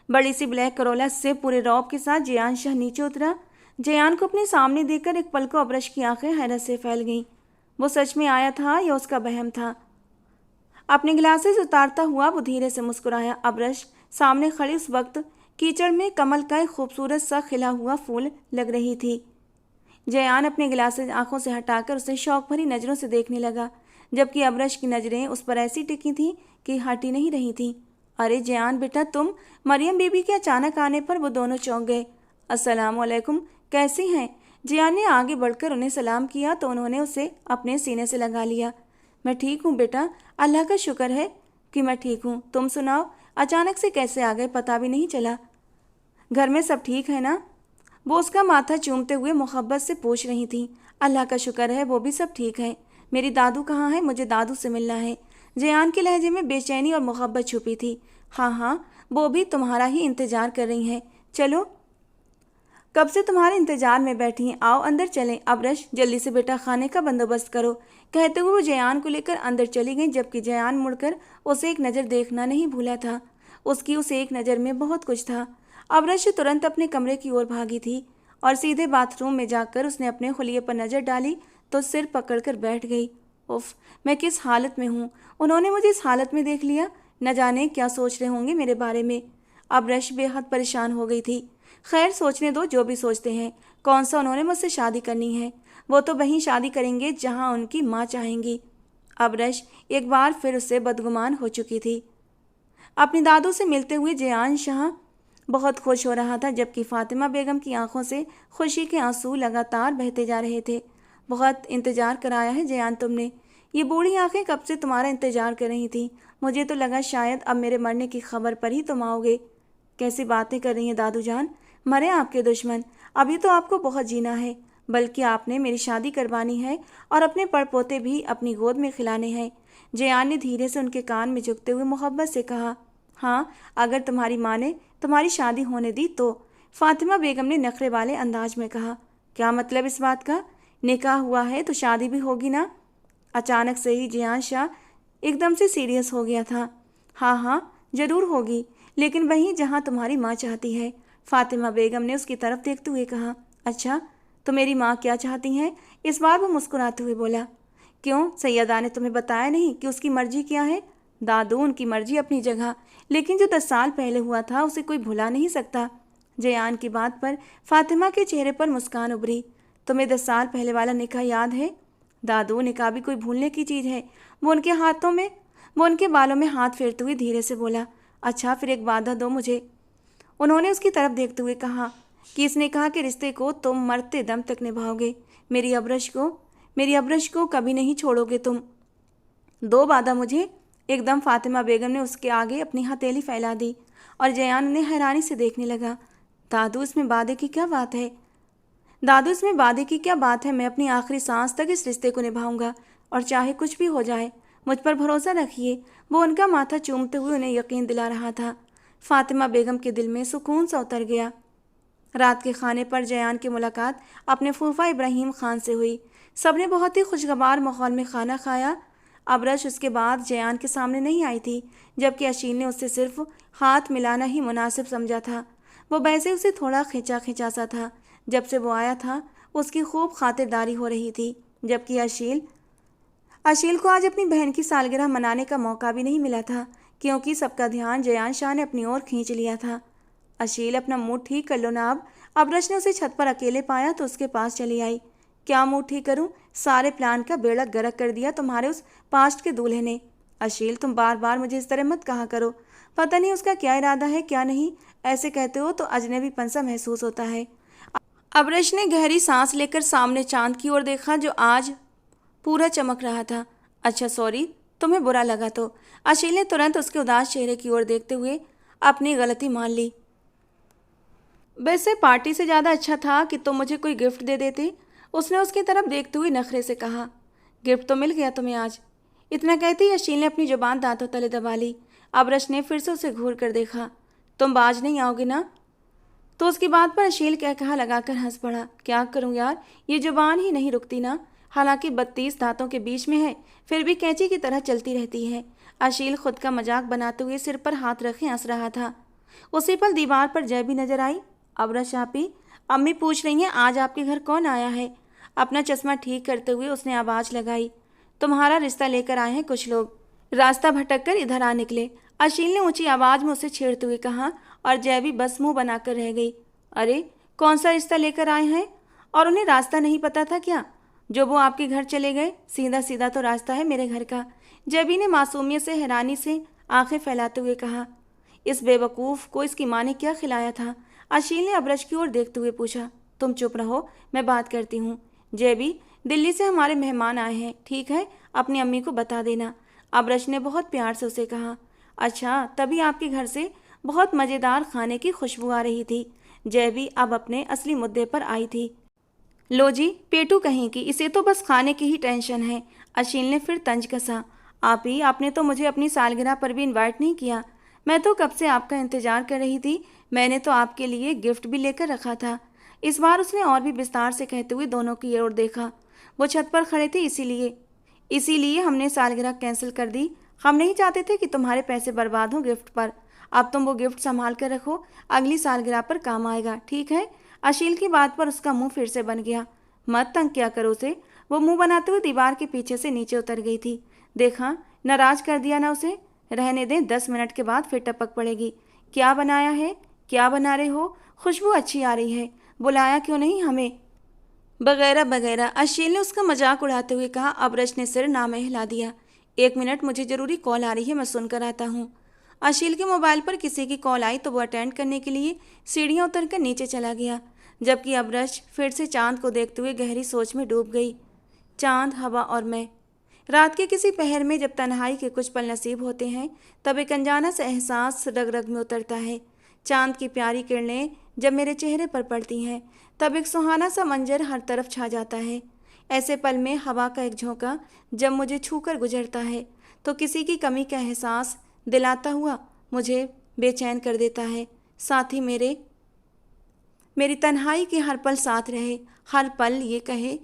बड़ी सी ब्लैक करोला से पूरे रौब के साथ जयान शाह नीचे उतरा। जयान को अपने सामने देखकर एक पल को अब्रश की आंखें हैरत से फैल गईं। वो सच में आया था या उसका वहम था? अपने ग्लासेस उतारता हुआ वो धीरे से मुस्कुराया। अब्रश सामने खड़ी उस वक्त कीचड़ में कमल का एक खूबसूरत सा खिला हुआ फूल लग रही थी। जयान अपने ग्लासेस आंखों से हटाकर उसे शौक भरी नज़रों से देखने लगा, जबकि अब्रश की नज़रें उस पर ऐसी टिकी थीं कि हटी नहीं रही थीं। अरे जयान बेटा तुम! मरियम बीबी के अचानक आने पर वो दोनों चौंक गए। अस्सलामुअलैकुम, कैसी हैं? जयान ने आगे बढ़कर उन्हें सलाम किया तो उन्होंने उसे अपने सीने से लगा लिया। मैं ठीक हूँ बेटा, अल्लाह का शुक्र है कि मैं ठीक हूँ। तुम सुनाओ, अचानक से कैसे आ गए, पता भी नहीं चला। घर में सब ठीक है ना? वो उसका माथा चूमते हुए मोहब्बत से पूछ रही थी। अल्लाह का शुक्र है, वो भी सब ठीक है। मेरी दादू कहाँ है? मुझे दादू से मिलना है। जयान के लहजे में बेचैनी और मोहब्बत छुपी थी। हाँ हाँ, वो भी तुम्हारा ही इंतजार कर रही हैं। चलो, कब से तुम्हारे इंतजार में बैठी हैं, आओ अंदर चलें। अब्रश जल्दी से बेटा खाने का बंदोबस्त करो, कहते हुए वो जयान को लेकर अंदर चली गई, जबकि जयान मुड़कर उसे एक नज़र देखना नहीं भूला था। उसकी उस एक नज़र में बहुत कुछ था। अब्रश तुरंत अपने कमरे की ओर भागी थी और सीधे बाथरूम में जाकर उसने अपने हुलिये पर नज़र डाली तो सिर पकड़कर बैठ गई। उफ, मैं किस हालत में हूँ! उन्होंने मुझे इस हालत में देख लिया, न जाने क्या सोच रहे होंगे मेरे बारे में। अब्रश बेहद परेशान हो गई थी। खैर सोचने दो, जो भी सोचते हैं। कौन सा उन्होंने मुझसे शादी करनी है? वो तो वहीं शादी करेंगे जहाँ उनकी माँ चाहेंगी। अब्रश एक बार फिर उससे बदगुमान हो चुकी थी। अपनी दादू से मिलते हुए जयान शाह बहुत खुश हो रहा था, जबकि फातिमा बेगम की आंखों से खुशी के आंसू लगातार बहते जा रहे थे। बहुत इंतजार कराया है जयान तुमने। ये बूढ़ी आंखें कब से तुम्हारा इंतजार कर रही थी। मुझे तो लगा शायद अब मेरे मरने की खबर पर ही तुम आओगे। कैसी बातें कर रही हैं दादू जान, मरे आपके दुश्मन। अभी तो आपको बहुत जीना है, बल्कि आपने मेरी शादी करवानी है और अपने पड़पोते भी अपनी गोद में खिलाने हैं। जयान ने धीरे से उनके कान में झुकते हुए मोहब्बत से कहा। हाँ, अगर तुम्हारी माँ ने तुम्हारी शादी होने दी तो। फातिमा बेगम ने नखरे वाले अंदाज में कहा। क्या मतलब इस बात का? निकाह हुआ है तो शादी भी होगी ना? अचानक से ही जयान शाह एकदम से सीरियस हो गया था। हाँ हाँ, जरूर होगी, लेकिन वहीं जहाँ तुम्हारी माँ चाहती है। फातिमा बेगम ने उसकी तरफ देखते हुए कहा। अच्छा, तो मेरी माँ क्या चाहती हैं? इस बार वो मुस्कुराते हुए बोला। क्यों, सैयदा ने तुम्हें बताया नहीं कि उसकी मर्जी क्या है? दादू, उनकी मर्जी अपनी जगह, लेकिन जो 10 साल पहले हुआ था उसे कोई भुला नहीं सकता। जयान की बात पर फातिमा के चेहरे पर मुस्कान उभरी। तुम्हें 10 साल पहले वाला निकाह याद है? दादू, निकाह भी कोई भूलने की चीज़ है? वो उनके बालों में हाथ फेरते हुए धीरे से बोला। अच्छा, फिर एक वादा दो मुझे। उन्होंने उसकी तरफ देखते हुए कहा कि इस निकाह के रिश्ते को तुम मरते दम तक निभाओगे। मेरी अब्रश को कभी नहीं छोड़ोगे तुम। दो वादा मुझे। एकदम फातिमा बेगम ने उसके आगे अपनी हथेली फैला दी और जयान उन्हें हैरानी से देखने लगा। दादू, इसमें वादे की क्या बात है? दादू, इसमें वादे की क्या बात है? मैं अपनी आखिरी सांस तक इस रिश्ते को निभाऊंगा और चाहे कुछ भी हो जाए, मुझ पर भरोसा रखिए। वो उनका माथा चूमते हुए उन्हें यकीन दिला रहा था। फातिमा बेगम के दिल में सुकून सा उतर गया। रात के खाने पर जयान की मुलाकात अपने फूफा इब्राहिम खान से हुई। सबने बहुत ही खुशगवार माहौल में खाना खाया। अब्रश उसके बाद जयान के सामने नहीं आई थी, जबकि अशील ने उससे सिर्फ हाथ मिलाना ही मुनासिब समझा था। वो वैसे उसे थोड़ा खिंचा खिंचा सा था। जब से वो आया था उसकी खूब खातिरदारी हो रही थी, जबकि अशील को आज अपनी बहन की सालगिरह मनाने का मौका भी नहीं मिला था, क्योंकि सबका ध्यान जयान शाह ने अपनी ओर खींच लिया था। अशील, अपना मूड ठीक कर लो ना अब। अब्रश ने उसे छत पर अकेले पाया तो उसके पास चली आई। क्या मूड ठीक करूं? सारे प्लान का बेड़ा गर्क कर दिया तुम्हारे उस पास्ट के दूल्हे ने। अशील, तुम बार बार मुझे इस तरह मत कहा करो। पता नहीं उसका क्या इरादा है क्या नहीं। ऐसे कहते हो तो अजनबीपन सा महसूस होता है। अब्रश ने गहरी सांस लेकर सामने चांद की ओर देखा जो आज पूरा चमक रहा था। अच्छा सॉरी, तुम्हें बुरा लगा तो। अशील ने तुरंत उसके उदास चेहरे की ओर देखते हुए अपनी गलती मान ली। वैसे पार्टी से ज़्यादा अच्छा था कि तुम मुझे कोई गिफ्ट दे देते। उसने उसकी तरफ देखते हुए नखरे से कहा। गिफ्ट तो मिल गया तुम्हें आज। इतना कहते ही अशील ने अपनी जुबान दांतों तले दबा ली। अब्रश ने फिर से उसे घूर कर देखा। तुम बाज नहीं आओगे ना? तो उसकी बात पर अशील कहा लगाकर हंस पड़ा। क्या करूं यार, ये जुबान ही नहीं रुकती ना। हालांकि 32 दांतों के बीच में है, फिर भी कैंची की तरह चलती रहती है। अशील खुद का मजाक बनाते हुए सिर पर हाथ रखे हंस रहा था। उसी पल दीवार पर जय भी नजर आई। अब्रश आपी, अम्मी पूछ रही हैं आज आपके घर कौन आया है। अपना चश्मा ठीक करते हुए उसने आवाज लगाई। तुम्हारा रिश्ता लेकर आए हैं कुछ लोग। रास्ता भटक कर इधर आ निकले। अशील ने ऊंची आवाज में उसे छेड़ते हुए कहा और जय भी बस मुंह बनाकर रह गई। अरे कौन सा रिश्ता लेकर आए हैं? और उन्हें रास्ता नहीं पता था क्या जो वो आपके घर चले गए? सीधा सीधा तो रास्ता है मेरे घर का। जबी ने मासूमियत से हैरानी से आंखें फैलाते हुए कहा। इस बेवकूफ़ को इसकी माँ ने क्या खिलाया था? अशील ने अब्रश की ओर देखते हुए पूछा। तुम चुप रहो, मैं बात करती हूँ। जेबी, दिल्ली से हमारे मेहमान आए हैं, ठीक है? अपनी अम्मी को बता देना। अब्रश ने बहुत प्यार से उसे कहा। अच्छा, तभी आपके घर से बहुत मज़ेदार खाने की खुशबू आ रही थी। जेबी अब अपने असली मुद्दे पर आई थी। लो जी, पेटू कहीं की, इसे तो बस खाने की ही टेंशन है। अशील ने फिर तंज कसा। आप ही, आपने तो मुझे अपनी सालगिरह पर भी इनवाइट नहीं किया। मैं तो कब से आपका इंतजार कर रही थी। मैंने तो आपके लिए गिफ्ट भी लेकर रखा था। इस बार उसने और भी विस्तार से कहते हुए दोनों की ओर देखा। वो छत पर खड़े थे, इसीलिए हमने सालगिरह कैंसिल कर दी। हम नहीं चाहते थे कि तुम्हारे पैसे बर्बाद हों गिफ्ट पर। अब तुम वो गिफ्ट संभाल कर रखो, अगली सालगिरह पर काम आएगा, ठीक है? अशील की बात पर उसका मुंह फिर से बन गया। मत तंग क्या करो उसे। वो मुंह बनाते हुए दीवार के पीछे से नीचे उतर गई थी। देखा, नाराज कर दिया ना उसे। रहने दें, 10 मिनट के बाद फिर टपक पड़ेगी। क्या बनाया है? क्या बना रहे हो? खुशबू अच्छी आ रही है, बुलाया क्यों नहीं हमें? वगैरह वगैरह। अशील ने उसका मजाक उड़ाते हुए कहा। अब्रश ने सिर ना में हिला दिया। 1 मिनट, मुझे ज़रूरी कॉल आ रही है, मैं सुनकर आता हूँ। अशील के मोबाइल पर किसी की कॉल आई तो वो अटेंड करने के लिए सीढ़ियाँ उतरकर नीचे चला गया, जबकि अब्रश फिर से चांद को देखते हुए गहरी सोच में डूब गई। चांद, हवा और मैं। रात के किसी पहर में जब तन्हाई के कुछ पल नसीब होते हैं, तब एक अनजाना सा एहसास रग रग में उतरता है। चांद की प्यारी किरणें जब मेरे चेहरे पर पड़ती हैं, तब एक सुहाना सा मंजर हर तरफ छा जाता है। ऐसे पल में हवा का एक झोंका जब मुझे छूकर गुजरता है, तो किसी की कमी का एहसास दिलाता हुआ मुझे बेचैन कर देता है। साथ ही मेरी तन्हाई के हर पल साथ रहे, हर पल ये कहे,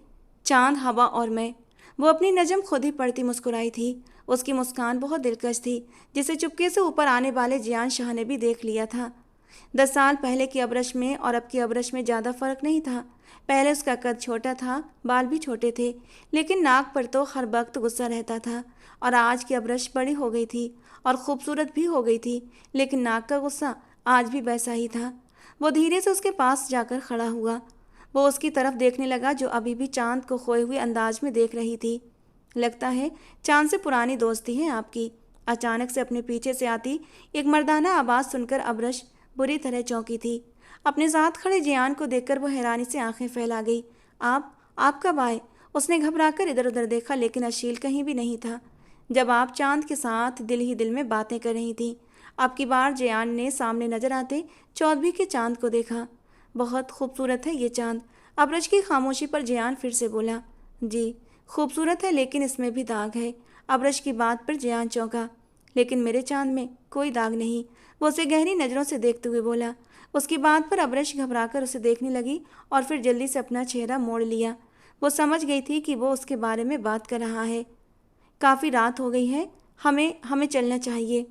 चांद, हवा और मैं। वो अपनी नज़म खुद ही पढ़ती मुस्कुराई थी। उसकी मुस्कान बहुत दिलकश थी, जिसे चुपके से ऊपर आने वाले जियान शाह ने भी देख लिया था। 10 साल पहले की अब्रश में और अब की अब्रश में ज़्यादा फर्क नहीं था। पहले उसका कद छोटा था, बाल भी छोटे थे, लेकिन नाक पर तो हर वक्त गुस्सा रहता था। और आज की अब्रश बड़ी हो गई थी और खूबसूरत भी हो गई थी, लेकिन नाक का गुस्सा आज भी वैसा ही था। वो धीरे से उसके पास जाकर खड़ा हुआ। वो उसकी तरफ देखने लगा, जो अभी भी चांद को खोए हुए अंदाज में देख रही थी। लगता है चांद से पुरानी दोस्ती है आपकी। अचानक से अपने पीछे से आती एक मर्दाना आवाज़ सुनकर अब्रश बुरी तरह चौंकी थी। अपने साथ खड़े जियान को देखकर वो हैरानी से आंखें फैला गई। आप कब आए? उसने घबराकर इधर उधर देखा, लेकिन अशील कहीं भी नहीं था। जब आप चांद के साथ दिल ही दिल में बातें कर रही थी। अब की बार जियान ने सामने नजर आते चौदहवीं के चांद को देखा। बहुत खूबसूरत है ये चांद। अब्रश की खामोशी पर जियान फिर से बोला। जी खूबसूरत है, लेकिन इसमें भी दाग है। अब्रश की बात पर जियान चौंका। लेकिन मेरे चांद में कोई दाग नहीं, वो उसे गहरी नज़रों से देखते हुए बोला। उसकी बात पर अब्रश घबराकर उसे देखने लगी और फिर जल्दी से अपना चेहरा मोड़ लिया। वो समझ गई थी कि वो उसके बारे में बात कर रहा है। काफ़ी रात हो गई है, हमें चलना चाहिए।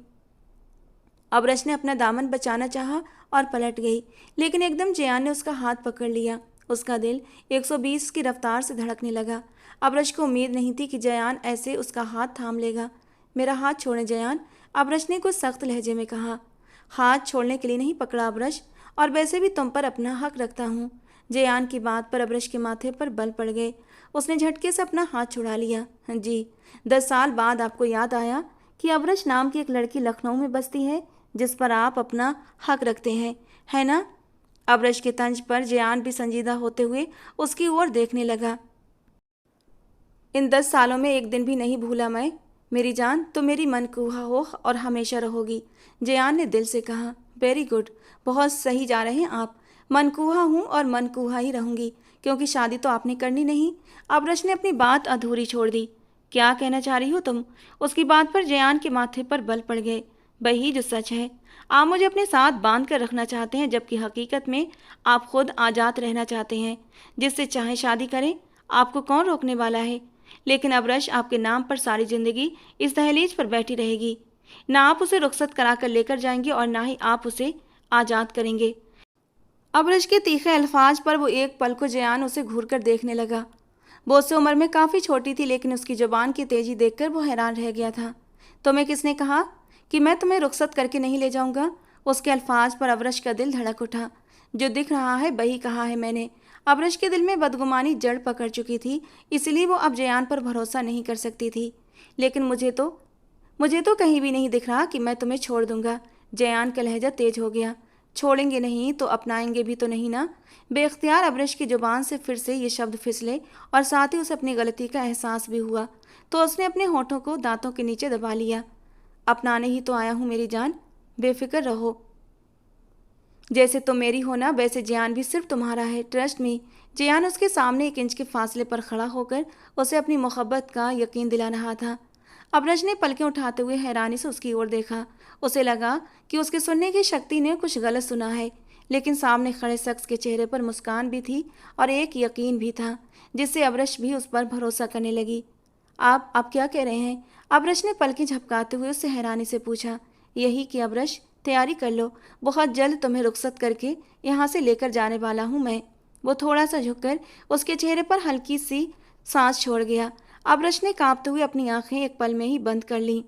अब्रश ने अपना दामन बचाना चाहा और पलट गई, लेकिन एकदम जियान ने उसका हाथ पकड़ लिया। उसका दिल 120 की रफ्तार से धड़कने लगा। अब्रश को उम्मीद नहीं थी कि जयान ऐसे उसका हाथ थाम लेगा। मेरा हाथ छोड़ें जयान, अब्रश ने कुछ सख्त लहजे में कहा। हाथ छोड़ने के लिए नहीं पकड़ा अब्रश, और वैसे भी तुम पर अपना हक रखता हूँ। जयान की बात पर अब्रश के माथे पर बल पड़ गए। उसने झटके से अपना हाथ छुड़ा लिया। जी, 10 साल बाद आपको याद आया कि अब्रश नाम की एक लड़की लखनऊ में बसती है, जिस पर आप अपना हक रखते हैं, है ना? अब्रश के तंज पर जयान भी संजीदा होते हुए उसकी ओर देखने लगा। इन 10 सालों में एक दिन भी नहीं भूला मैं। मेरी जान, तुम मेरी मनकूहा हो और हमेशा रहोगी। जयान ने दिल से कहा। वेरी गुड, बहुत सही जा रहे हैं आप। मनकूहा हूँ और मनकूहा ही रहूँगी, क्योंकि शादी तो आपने करनी नहीं। अब्रश ने अपनी बात अधूरी छोड़ दी। क्या कहना चाह रही हो तुम? उसकी बात पर जयान के माथे पर बल पड़ गए। वही जो सच है। आप मुझे अपने साथ बांध कर रखना चाहते हैं, जबकि हकीकत में आप खुद आज़ाद रहना चाहते हैं। जिससे चाहे शादी करें, आपको कौन रोकने वाला है। लेकिन अब रश आपके नाम पर सारी जिंदगी इस दहलीज पर बैठी रहेगी। ना आप उसे रुखसत करा कर लेकर जाएंगे और ना ही आप उसे आज़ाद करेंगे। अबरश के तीखे अल्फाज पर वो एक पल को जयान उसे घूर कर देखने लगा। वो उससे उम्र में काफ़ी छोटी थी, लेकिन उसकी जुबान की तेजी देखकर वो हैरान रह गया था। तुम्हें किसने कहा कि मैं तुम्हें रुखसत करके नहीं ले जाऊंगा? उसके अल्फाज पर अबरश का दिल धड़क उठा। जो दिख रहा है वही कहा है मैंने। अबरश के दिल में बदगुमानी जड़ पकड़ चुकी थी, इसलिए वो अब जयान पर भरोसा नहीं कर सकती थी। लेकिन मुझे तो कहीं भी नहीं दिख रहा कि मैं तुम्हें छोड़ दूंगा। जयान का लहजा तेज हो गया। छोड़ेंगे नहीं तो अपनाएंगे भी तो नहीं ना। बेख्तियार अबरश की जुबान से फिर से ये शब्द फिसले और साथ ही उसे अपनी गलती का एहसास भी हुआ। तो उसने अपने होठों को दांतों के नीचे दबा लिया। अपनाने ही तो आया हूँ मेरी जान, बेफिक्र रहो। जैसे तुम मेरी हो ना, वैसे जयान भी सिर्फ तुम्हारा है, ट्रस्ट मी। जयान उसके सामने 1 इंच के फासले पर खड़ा होकर उसे अपनी मोहब्बत का यकीन दिला रहा था। अबरश ने पलकें उठाते हुए हैरानी से उसकी ओर देखा। उसे लगा कि उसके सुनने की शक्ति ने कुछ गलत सुना है, लेकिन सामने खड़े शख्स के चेहरे पर मुस्कान भी थी और एक यकीन भी था, जिससे अबरश भी उस पर भरोसा करने लगी। आप क्या कह रहे हैं? अबरश ने पलकें झपकाते हुए उससे हैरानी से पूछा। यही कि अबरश, तैयारी कर लो, बहुत जल्द तुम्हें रुखसत करके यहाँ से लेकर जाने वाला हूँ मैं। वो थोड़ा सा झुककर उसके चेहरे पर हल्की सी सांस छोड़ गया। अबरश ने कांपते हुए अपनी आंखें एक पल में ही बंद कर लीं।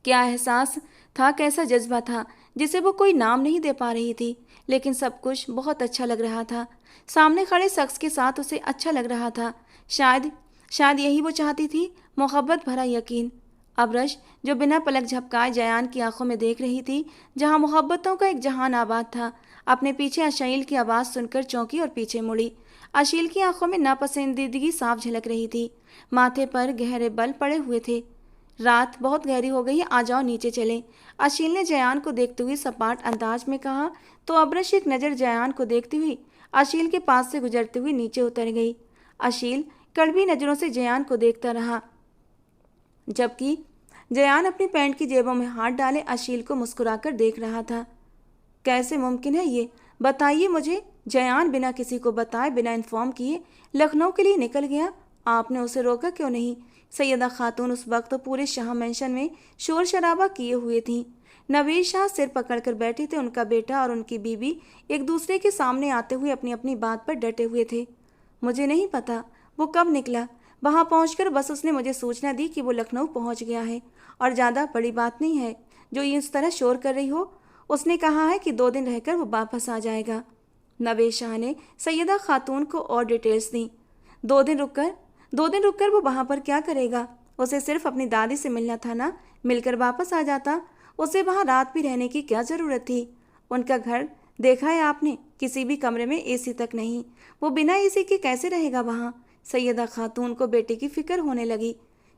क्या एहसास था, कैसा जज्बा था, जिसे वो कोई नाम नहीं दे पा रही थी, लेकिन सब कुछ बहुत अच्छा लग रहा था। सामने खड़े शख्स के साथ उसे अच्छा लग रहा था। शायद शायद यही वो चाहती थी, मोहब्बत भरा यकीन। अबरश, जो बिना पलक झपकाए जयान की आंखों में देख रही थी, जहां मोहब्बतों का एक जहान आबाद था, अपने पीछे अशील की आवाज़ सुनकर चौंकी और पीछे मुड़ी। अशील की आंखों में नापसंदीदगी साफ झलक रही थी। माथे पर गहरे बल पड़े हुए थे। रात बहुत गहरी हो गई है, आ जाओ नीचे चलें। अशील ने जयान को देखते हुए सपाट अंदाज में कहा, तो अबरश एक नज़र जयान को देखती हुई अशील के पास से गुजरते हुए नीचे उतर गई। अशील कड़वी नज़रों से जयान को देखता रहा, जबकि जयान अपनी पैंट की जेबों में हाथ डाले अशील को मुस्कुराकर देख रहा था। कैसे मुमकिन है ये? बताइए मुझे। जयान बिना किसी को बताए, बिना इन्फॉर्म किए लखनऊ के लिए निकल गया। आपने उसे रोका क्यों नहीं? सैयदा खातून उस वक्त तो पूरे शाह मेंशन में शोर शराबा किए हुए थीं। नवीर शाह सिर पकड़कर बैठे थे। उनका बेटा और उनकी बीबी एक दूसरे के सामने आते हुए अपनी अपनी बात पर डटे हुए थे। मुझे नहीं पता वो कब निकला। वहां पहुंचकर बस उसने मुझे सूचना दी कि वो लखनऊ पहुंच गया है, और ज़्यादा बड़ी बात नहीं है जो ये इस तरह शोर कर रही हो। उसने कहा है कि 2 दिन रहकर वो वापस आ जाएगा। नवेद शाह ने सैयदा खातून को और डिटेल्स दी। 2 दिन रुककर वो वहाँ पर क्या करेगा? उसे सिर्फ अपनी दादी से मिलना था ना, मिलकर वापस आ जाता। उसे वहाँ रात भी रहने की क्या ज़रूरत थी? उनका घर देखा है आपने? किसी भी कमरे में एसी तक नहीं। वो बिना एसी के कैसे रहेगा वहाँ? सैयदा खातून को बेटे की फिक्र होने लगी।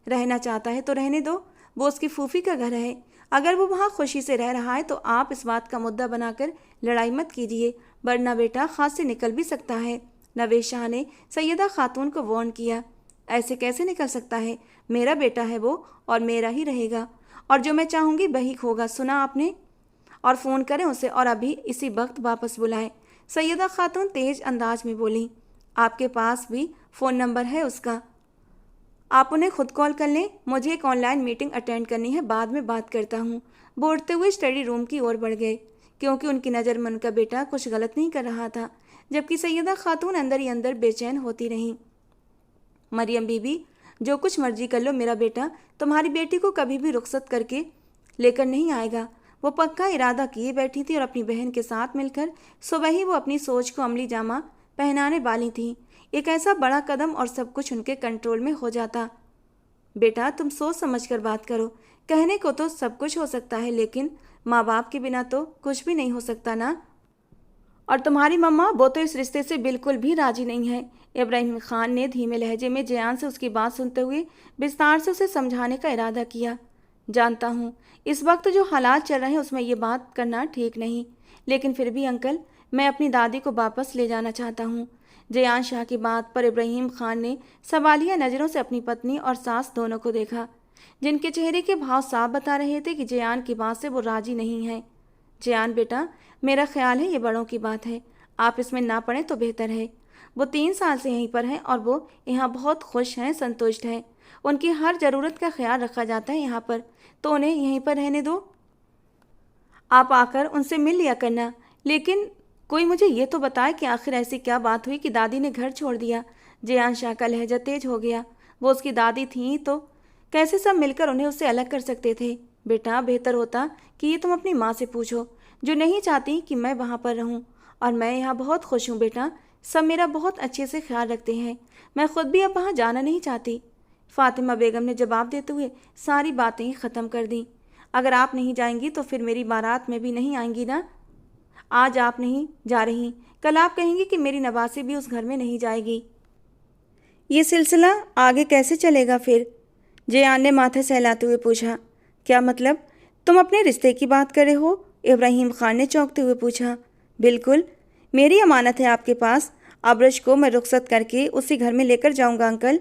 रहना चाहता है तो रहने दो, वो उसकी फूफी का घर है। अगर वो वहाँ खुशी से रह रहा है तो आप इस बात का मुद्दा बनाकर लड़ाई मत कीजिए, वरना बेटा हाथ से निकल भी सकता है। नवेद शाह ने सैयदा खातून को वार्न किया। ऐसे कैसे निकल सकता है? मेरा बेटा है वो, और मेरा ही रहेगा, और जो मैं चाहूँगी वही होगा। सुना आपने? और फ़ोन करें उसे, और अभी इसी वक्त वापस बुलाएं। सैयदा खातून तेज अंदाज में बोली। आपके पास भी फ़ोन नंबर है उसका? आप उन्हें खुद कॉल कर लें। मुझे एक ऑनलाइन मीटिंग अटेंड करनी है, बाद में बात करता हूँ। बोलते हुए स्टडी रूम की ओर बढ़ गए, क्योंकि उनकी नज़र में उनका बेटा कुछ गलत नहीं कर रहा था, जबकि सैयदा खातून अंदर ही अंदर बेचैन होती रहीं। मरियम बीबी, जो कुछ मर्जी कर लो, मेरा बेटा तुम्हारी बेटी को कभी भी रुखसत करके लेकर नहीं आएगा। वो पक्का इरादा किए बैठी थी और अपनी बहन के साथ मिलकर सुबह ही वो अपनी सोच को अमली जामा पहनाने वाली थी। एक ऐसा बड़ा कदम और सब कुछ उनके कंट्रोल में हो जाता। बेटा, तुम सोच समझ कर बात करो। कहने को तो सब कुछ हो सकता है, लेकिन माँ बाप के बिना तो कुछ भी नहीं हो सकता ना। और तुम्हारी मम्मा, वो तो इस रिश्ते से बिल्कुल भी राजी नहीं है। इब्राहिम खान ने धीमे लहजे में जयान से उसकी बात सुनते हुए विस्तार से उसे समझाने का इरादा किया। जानता हूँ इस वक्त जो हालात चल रहे हैं उसमें ये बात करना ठीक नहीं, लेकिन फिर भी अंकल, मैं अपनी दादी को वापस ले जाना चाहता हूँ। जयान शाह की बात पर इब्राहिम खान ने सवालिया नज़रों से अपनी पत्नी और सास दोनों को देखा। जिनके चेहरे के भाव साफ बता रहे थे कि जयान की बात से वो राजी नहीं है। जयान बेटा, मेरा ख्याल है ये बड़ों की बात है, आप इसमें ना पड़े तो बेहतर है। वो 3 साल से यहीं पर हैं और वो यहाँ बहुत खुश हैं, संतुष्ट हैं। उनकी हर ज़रूरत का ख्याल रखा जाता है यहाँ पर, तो उन्हें यहीं पर रहने दो। आप आकर उनसे मिल लिया करना। लेकिन कोई मुझे ये तो बताए कि आखिर ऐसी क्या बात हुई कि दादी ने घर छोड़ दिया। जयान शाह का लहजा तेज हो गया। वो उसकी दादी थी तो कैसे सब मिलकर उन्हें उससे अलग कर सकते थे। बेटा, बेहतर होता कि ये तुम अपनी माँ से पूछो, जो नहीं चाहती कि मैं वहाँ पर रहूँ। और मैं यहाँ बहुत खुश हूँ बेटा, सब मेरा बहुत अच्छे से ख्याल रखते हैं। मैं खुद भी अब वहाँ जाना नहीं चाहती। फातिमा बेगम ने जवाब देते हुए सारी बातें ख़त्म कर दी। अगर आप नहीं जाएंगी तो फिर मेरी बारात में भी नहीं आएंगी ना। आज आप नहीं जा रही, कल आप कहेंगी कि मेरी नवासी भी उस घर में नहीं जाएगी। ये सिलसिला आगे कैसे चलेगा फिर? जयान ने माथा सहलाते हुए पूछा। क्या मतलब? तुम अपने रिश्ते की बात कर रहे हो? इब्राहिम खान ने चौंकते हुए पूछा। बिल्कुल, मेरी अमानत है आपके पास। अब्रश को मैं रुखसत करके उसी घर में लेकर जाऊंगा अंकल,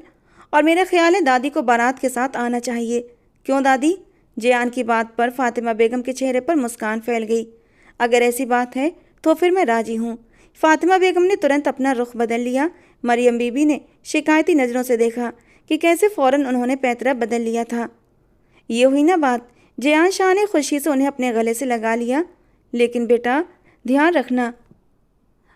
और मेरा ख्याल है दादी को बारात के साथ आना चाहिए। क्यों दादी? जयान की बात पर फातिमा बेगम के चेहरे पर मुस्कान फैल गई। अगर ऐसी बात है तो फिर मैं राजी हूँ। फातिमा बेगम ने तुरंत अपना रुख बदल लिया। मरियम बीबी ने शिकायती नज़रों से देखा कि कैसे फ़ौरन उन्होंने पैतरा बदल लिया था। ये हुई ना बात। जयान शाह ने खुशी से उन्हें अपने गले से लगा लिया। लेकिन बेटा, ध्यान रखना,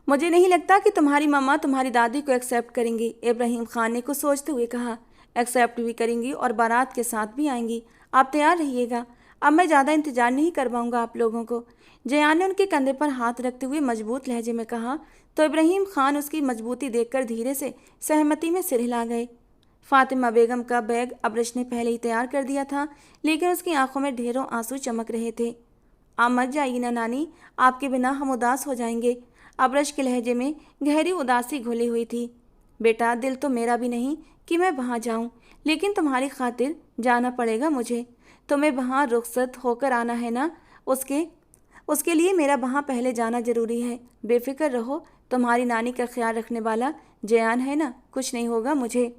मुझे नहीं लगता कि तुम्हारी मम्मा तुम्हारी दादी को एक्सेप्ट करेंगी। इब्राहिम खान ने कुछ सोचते हुए कहा। एक्सेप्ट भी करेंगी और बारात के साथ भी आएंगी। आप तैयार रहिएगा, अब मैं ज़्यादा इंतजार नहीं करवाऊंगा आप लोगों को। जयान ने उनके कंधे पर हाथ रखते हुए मजबूत लहजे में कहा, तो इब्राहिम खान उसकी मजबूती देखकर धीरे से सहमति में सिर हिला गए। फातिमा बेगम का बैग अब्रश ने पहले ही तैयार कर दिया था, लेकिन उसकी आंखों में ढेरों आंसू चमक रहे थे। आप मत जाइए ना नानी, आपके बिना हम उदास हो जाएंगे। अब्रश के लहजे में गहरी उदासी घुली हुई थी। बेटा, दिल तो मेरा भी नहीं कि मैं वहाँ जाऊँ, लेकिन तुम्हारी खातिर जाना पड़ेगा मुझे। तुम्हें वहाँ रुखसत होकर आना है ना, उसके लिए मेरा वहाँ पहले जाना ज़रूरी है। बेफिक्र रहो, तुम्हारी नानी का ख्याल रखने वाला जयान है ना, कुछ नहीं होगा मुझे।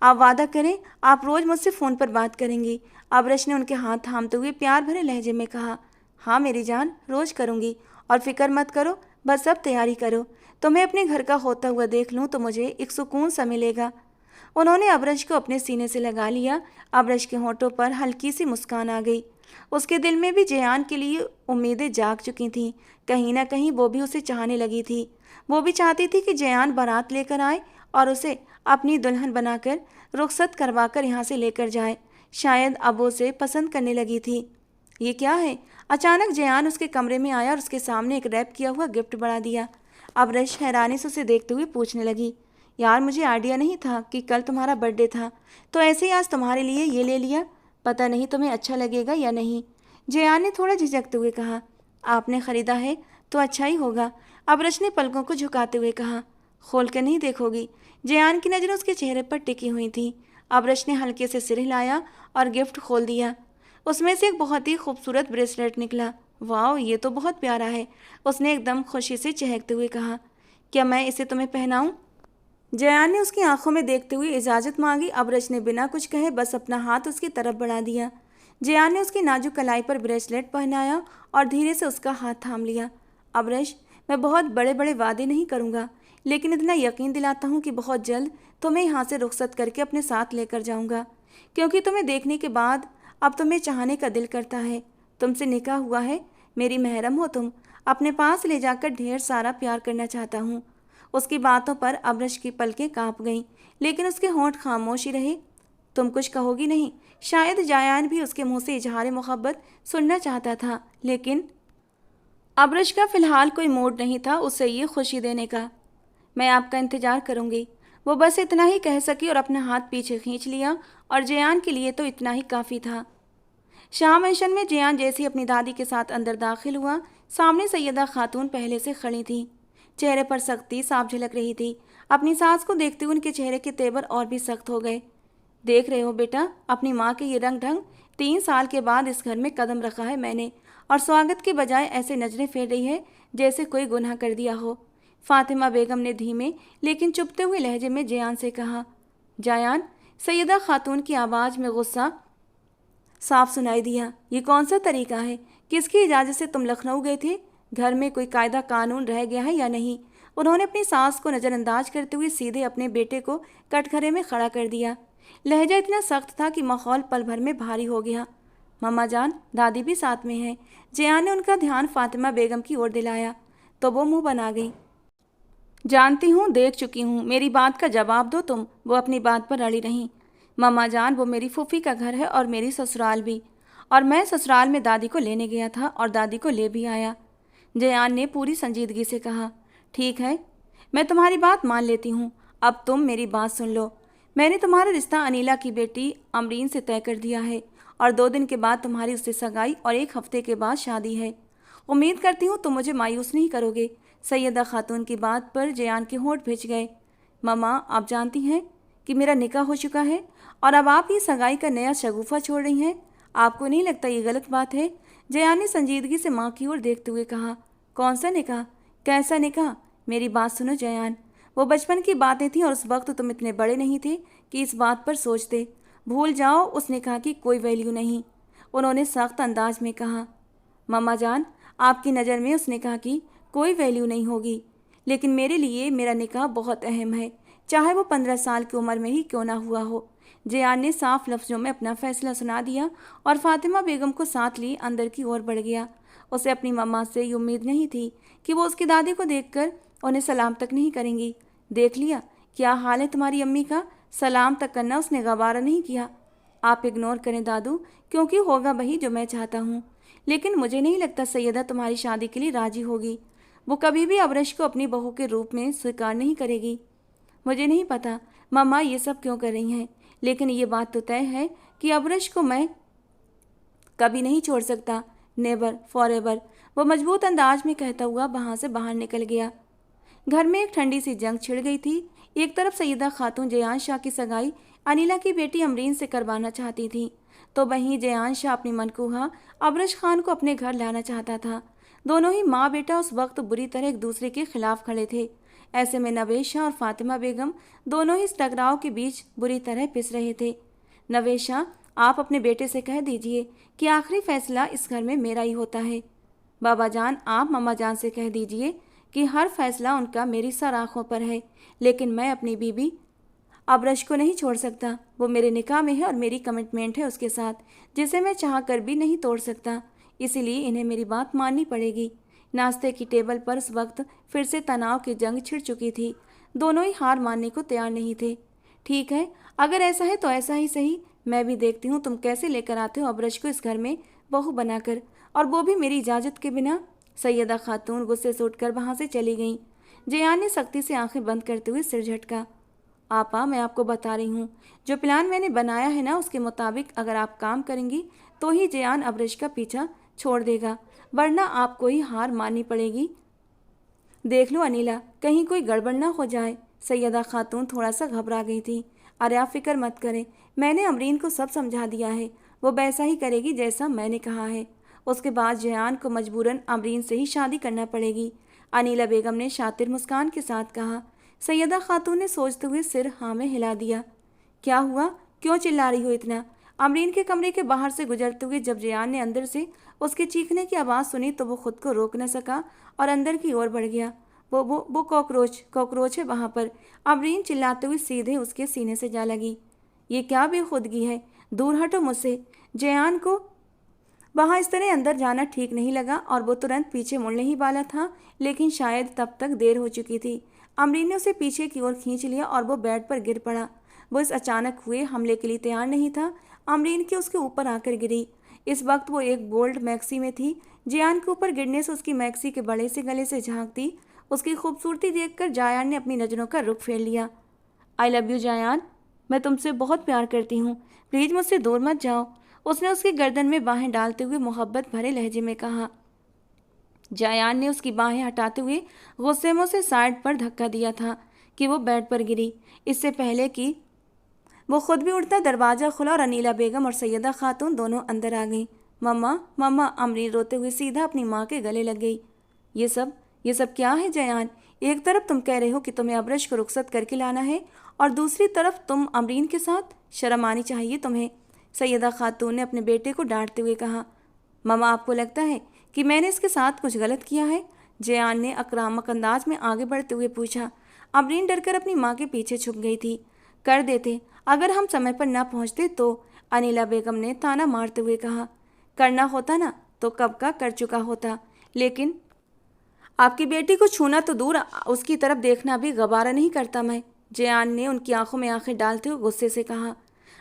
आप वादा करें, आप रोज़ मुझसे फ़ोन पर बात करेंगी। अब्रश ने उनके हाथ थामते हुए प्यार भरे लहजे में कहा। हाँ मेरी जान, रोज़ करूँगी, और फिक्र मत करो, बस सब तैयारी करो। तुम्हें अपने घर का होता हुआ देख लूँ तो मुझे एक सुकून सा मिलेगा। उन्होंने अब्रश को अपने सीने से लगा लिया। अब्रश के होंठों पर हल्की सी मुस्कान आ गई। उसके दिल में भी जयान के लिए उम्मीदें जाग चुकी थीं। कहीं ना कहीं वो भी उसे चाहने लगी थी। वो भी चाहती थी कि जयान बारात लेकर आए और उसे अपनी दुल्हन बनाकर रुखसत करवा कर यहाँ से लेकर जाए। शायद अब वो उसे पसंद करने लगी थी। ये क्या है? अचानक जयान उसके कमरे में आया और उसके सामने एक रैप किया हुआ गिफ्ट बढ़ा दिया। अब्रश हैरानी से उसे देखते हुए पूछने लगी, यार मुझे आइडिया नहीं था कि कल तुम्हारा बर्थडे था, तो ऐसे ही आज तुम्हारे लिए ये ले लिया। पता नहीं तुम्हें अच्छा लगेगा या नहीं। जयान ने थोड़ा झिझकते हुए कहा। आपने ख़रीदा है तो अच्छा ही होगा। अब्रश ने पलकों को झुकाते हुए कहा। खोल कर नहीं देखोगी? जयान की नज़रें उसके चेहरे पर टिकी हुई थी। अब्रश ने हल्के से सिर हिलाया और गिफ्ट खोल दिया। उसमें से एक बहुत ही खूबसूरत ब्रेसलेट निकला। वाह, ये तो बहुत प्यारा है, उसने एकदम खुशी से चहकते हुए कहा। क्या मैं इसे तुम्हें पहनाऊं? जयान ने उसकी आंखों में देखते हुए इजाज़त मांगी। अब्रश ने बिना कुछ कहे बस अपना हाथ उसकी तरफ बढ़ा दिया। जयान ने उसकी नाजुक कलाई पर ब्रेसलेट पहनाया और धीरे से उसका हाथ थाम लिया। अब्रश, मैं बहुत बड़े बड़े वादे नहीं करूँगा, लेकिन इतना यकीन दिलाता हूँ कि बहुत जल्द तुम्हें यहाँ से रुखसत करके अपने साथ लेकर जाऊँगा, क्योंकि तुम्हें देखने के बाद अब तुम्हें चाहने का दिल करता है। तुमसे निकाह हुआ है, मेरी महरम हो तुम, अपने पास ले जाकर ढेर सारा प्यार करना चाहता हूँ। उसकी बातों पर अब्रश की पलकें कांप गईं, लेकिन उसके होंठ खामोश ही रहे। तुम कुछ कहोगी नहीं? शायद जयान भी उसके मुंह से इजहार मोहब्बत सुनना चाहता था, लेकिन अब्रश का फिलहाल कोई मूड नहीं था उसे ये खुशी देने का। मैं आपका इंतजार करूंगी। वो बस इतना ही कह सकी और अपना हाथ पीछे खींच लिया, और जयान के लिए तो इतना ही काफ़ी था। शाह मेंशन में जयान जैसे ही अपनी दादी के साथ अंदर दाखिल हुआ, सामने सैयदा खातून पहले से खड़ी थी। चेहरे पर सख्ती साफ झलक रही थी। अपनी सास को देखते हुए उनके चेहरे के तेवर और भी सख्त हो गए। देख रहे हो बेटा, अपनी माँ के ये रंग ढंग, 3 साल के बाद इस घर में कदम रखा है मैंने, और स्वागत के बजाय ऐसे नजरें फेर रही है जैसे कोई गुनाह कर दिया हो। फातिमा बेगम ने धीमे लेकिन चुपते हुए लहजे में जयान से कहा। जयान, सैयदा खातून की आवाज़ में गुस्सा साफ सुनाई दिया। ये कौन सा तरीका है? किसकी इजाज़त से तुम लखनऊ गए थे? घर में कोई कायदा कानून रह गया है या नहीं? उन्होंने अपनी सास को नज़रअंदाज करते हुए सीधे अपने बेटे को कटघरे में खड़ा कर दिया। लहजा इतना सख्त था कि माहौल पल भर में भारी हो गया। मम्मा जान, दादी भी साथ में है। जयान ने उनका ध्यान फातिमा बेगम की ओर दिलाया तो वो मुंह बना गई। जानती हूँ, देख चुकी हूँ, मेरी बात का जवाब दो तुम। वो अपनी बात पर अड़ी रहीं। मम्मा जान, वो मेरी फूफी का घर है और मेरी ससुराल भी, और मैं ससुराल में दादी को लेने गया था और दादी को ले भी आया। जयान ने पूरी संजीदगी से कहा। ठीक है, मैं तुम्हारी बात मान लेती हूँ। अब तुम मेरी बात सुन लो। मैंने तुम्हारा रिश्ता अनीला की बेटी अमरीन से तय कर दिया है और 2 दिन के बाद तुम्हारी उससे सगाई और 1 हफ्ते के बाद शादी है। उम्मीद करती हूँ तुम मुझे मायूस नहीं करोगे। सैयदा खातून की बात पर जयान के होंठ भिज गए। मम्मा, आप जानती हैं कि मेरा निकाह हो चुका है और अब आप ये सगाई का नया शगुफा छोड़ रही हैं। आपको नहीं लगता ये गलत बात है? जयान ने संजीदगी से माँ की ओर देखते हुए कहा। कौन सा निकाह? कैसा निकाह? मेरी बात सुनो जयान, वो बचपन की बातें थीं और उस वक्त तुम इतने बड़े नहीं थे कि इस बात पर सोचते। भूल जाओ, उस निकाह की कोई वैल्यू नहीं। उन्होंने सख्त अंदाज में कहा। मम्मा जान, आपकी नज़र में उस निकाह की कोई वैल्यू नहीं होगी, लेकिन मेरे लिए मेरा निकाह बहुत अहम है, चाहे वो 15 साल की उम्र में ही क्यों ना हुआ हो। जयान ने साफ लफ्ज़ों में अपना फैसला सुना दिया और फातिमा बेगम को साथ लिए अंदर की ओर बढ़ गया। उसे अपनी मम्मा से ये उम्मीद नहीं थी कि वो उसकी दादी को देखकर उन्हें सलाम तक नहीं करेंगी। देख लिया क्या हाल है तुम्हारी अम्मी का? सलाम तक करना उसने गवारा नहीं किया। आप इग्नोर करें दादू, क्योंकि होगा वही जो मैं चाहता हूँ। लेकिन मुझे नहीं लगता सैयदा तुम्हारी शादी के लिए राजी होगी। वो कभी भी अबरश को अपनी बहू के रूप में स्वीकार नहीं करेगी। मुझे नहीं पता मम्मा ये सब क्यों कर रही हैं, लेकिन ये बात तो तय है कि अबरश को मैं कभी नहीं छोड़ सकता। नेवर फॉरएवर, वो मजबूत अंदाज में कहता हुआ वहाँ से बाहर निकल गया। घर में एक ठंडी सी जंग छिड़ गई थी। एक तरफ सैयदा खातून जयान शाह की सगाई अनिला की बेटी अमरीन से करवाना चाहती थी, तो वहीं जयान शाह अपनी मनकूहा अबरश खान को अपने घर लाना चाहता था। दोनों ही माँ बेटा उस वक्त बुरी तरह एक दूसरे के खिलाफ खड़े थे। ऐसे में नवेश शाह और फातिमा बेगम दोनों ही इस टकराव के बीच बुरी तरह पिस रहे थे। नवेश शाह, आप अपने बेटे से कह दीजिए कि आखिरी फैसला इस घर में मेरा ही होता है। बाबा जान, आप मम्मा जान से कह दीजिए कि हर फैसला उनका मेरी सर आँखों पर है, लेकिन मैं अपनी बीबी अबरश को नहीं छोड़ सकता। वो मेरे निकाह में है और मेरी कमिटमेंट है उसके साथ, जिसे मैं चाह कर भी नहीं तोड़ सकता। इसीलिए इन्हें मेरी बात माननी पड़ेगी। नाश्ते की टेबल पर उस वक्त फिर से तनाव की जंग छिड़ चुकी थी। दोनों ही हार मानने को तैयार नहीं थे। ठीक है, अगर ऐसा है तो ऐसा ही सही। मैं भी देखती हूँ तुम कैसे लेकर आते हो अबरश को इस घर में बहू बनाकर, और वो भी मेरी इजाज़त के बिना। सैयदा खातून गुस्से से उठकर वहाँ से चली गईं। जयान ने सख्ती से आंखें बंद करते हुए सिर झटका। आपा, मैं आपको बता रही हूँ, जो प्लान मैंने बनाया है ना, उसके मुताबिक अगर आप काम करेंगी तो ही जयान अबरश का पीछा छोड़ देगा, वरना आपको ही हार माननी पड़ेगी। देख लो अनिला, कहीं कोई गड़बड़ ना हो जाए। सैयदा खातून थोड़ा सा घबरा गई थी। अरे आप फिक्र मत करें, मैंने अमरीन को सब समझा दिया है। वो वैसा ही करेगी जैसा मैंने कहा है। उसके बाद जयान को मजबूरन अमरीन से ही शादी करना पड़ेगी, अनिला बेगम ने शातिर मुस्कान के साथ कहा। सैयदा खातून ने सोचते हुए सिर हाँ में हिला दिया। क्या हुआ, क्यों चिल्ला रही हो इतना? अमरीन के कमरे के बाहर से गुजरते हुए जब जयान ने अंदर से उसके चीखने की आवाज़ सुनी तो वो खुद को रोक न सका और अंदर की ओर बढ़ गया। वो कॉकरोच है वहाँ पर। अमरीन चिल्लाते हुए सीधे उसके सीने से जा लगी। ये क्या बेखुदगी है, दूर हटो मुझसे। जयान को वहाँ इस तरह अंदर जाना ठीक नहीं लगा और वो तुरंत पीछे मुड़ने ही वाला था, लेकिन शायद तब तक देर हो चुकी थी। अमरीन ने उसे पीछे की ओर खींच लिया और वो बेड पर गिर पड़ा। वो इस अचानक हुए हमले के लिए तैयार नहीं था। अमरीन की उसके ऊपर आकर गिरी। इस वक्त वो एक बोल्ड मैक्सी में थी। जयान के ऊपर गिरने से उसकी मैक्सी के बड़े से गले से झांकती उसकी खूबसूरती देखकर जायान ने अपनी नज़रों का रुख फेर लिया। आई लव यू जायान, मैं तुमसे बहुत प्यार करती हूँ, प्लीज़ मुझसे दूर मत जाओ, उसने उसकी गर्दन में बाहें डालते हुए मोहब्बत भरे लहजे में कहा। जायान ने उसकी बाहें हटाते हुए गुस्से में उसे साइड पर धक्का दिया था कि वो बेड पर गिरी। इससे पहले कि वो खुद भी उठता दरवाज़ा खुला और अनीला बेगम और सैयदा खातून दोनों अंदर आ गईं। मम्मा मम्मा, अमरीन रोते हुए सीधा अपनी माँ के गले लग गई। ये सब क्या है जयान? एक तरफ तुम कह रहे हो कि तुम्हें अबरश को रुखसत करके लाना है और दूसरी तरफ तुम अमरीन के साथ, शर्म आनी चाहिए तुम्हें। सैयदा खातून ने अपने बेटे को डांटते हुए कहा। ममा, आपको लगता है कि मैंने इसके साथ कुछ गलत किया है? जयान ने आक्रामक अंदाज में आगे बढ़ते हुए पूछा। अमरीन डरकर अपनी माँ के पीछे छुप गई थी। कर देते अगर हम समय पर न पहुँचते तो, अनिला बेगम ने ताना मारते हुए कहा। करना होता ना तो कब का कर चुका होता, लेकिन आपकी बेटी को छूना तो दूर, उसकी तरफ देखना भी गवारा नहीं करता मैं। जयान ने उनकी आंखों में आंखें डालते हुए गुस्से से कहा।